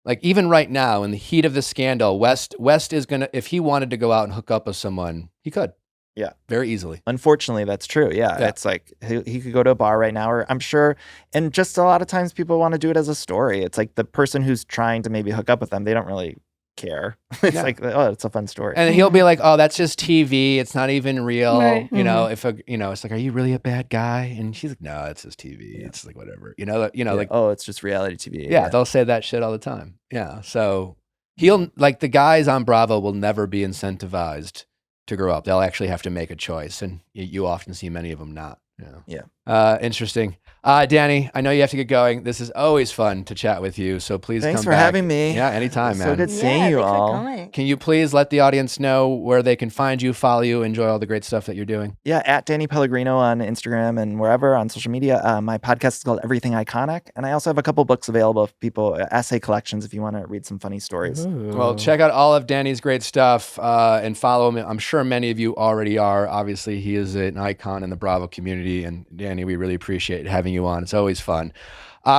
Like even right now, in the heat of the scandal, West is gonna, if he wanted to go out and hook up with someone, he could. Yeah, very easily. Unfortunately, that's true. Yeah. It's like he could go to a bar right now, or I'm sure. And just a lot of times, people want to do it as a story. It's like the person who's trying to maybe hook up with them, they don't really care. It's like, oh, it's a fun story. And he'll be like, oh, that's just TV. It's not even real. Right. It's like, are you really a bad guy? And she's like, no, it's just TV. Yeah. It's like, whatever, like, oh, it's just reality TV. Yeah. They'll say that shit all the time. Yeah. So the guys on Bravo will never be incentivized to grow up. They'll actually have to make a choice. And you often see many of them not. Yeah. Interesting. Danny, I know you have to get going. This is always fun to chat with you. So please Thanks come for back. having me. Yeah, anytime, man. So good seeing you all. Can you please let the audience know where they can find you, follow you, enjoy all the great stuff that you're doing? Yeah, at Danny Pellegrino on Instagram and wherever on social media. My podcast is called Everything Iconic. And I also have a couple books available if people, essay collections, if you want to read some funny stories. Ooh. Well, check out all of Danny's great stuff and follow him. I'm sure many of you already are. Obviously, he is an icon in the Bravo community. And Danny, we really appreciate having you on. It's always fun.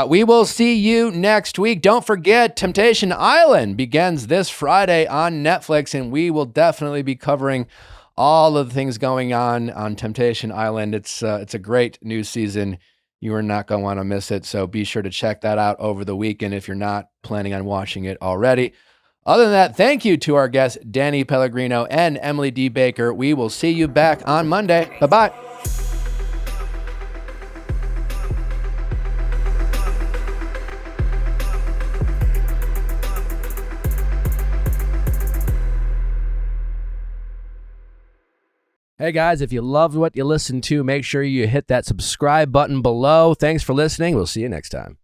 We will see you next week. Don't forget, Temptation Island begins this Friday on Netflix, and we will definitely be covering all of the things going on Temptation Island. It's a great new season. You are not going to want to miss it, so be sure to check that out over the weekend if you're not planning on watching it already. Other than that, thank you to our guests, Danny Pellegrino and Emily D. Baker. We will see you back on Monday. Bye-bye. Hey guys, if you loved what you listened to, make sure you hit that subscribe button below. Thanks for listening. We'll see you next time.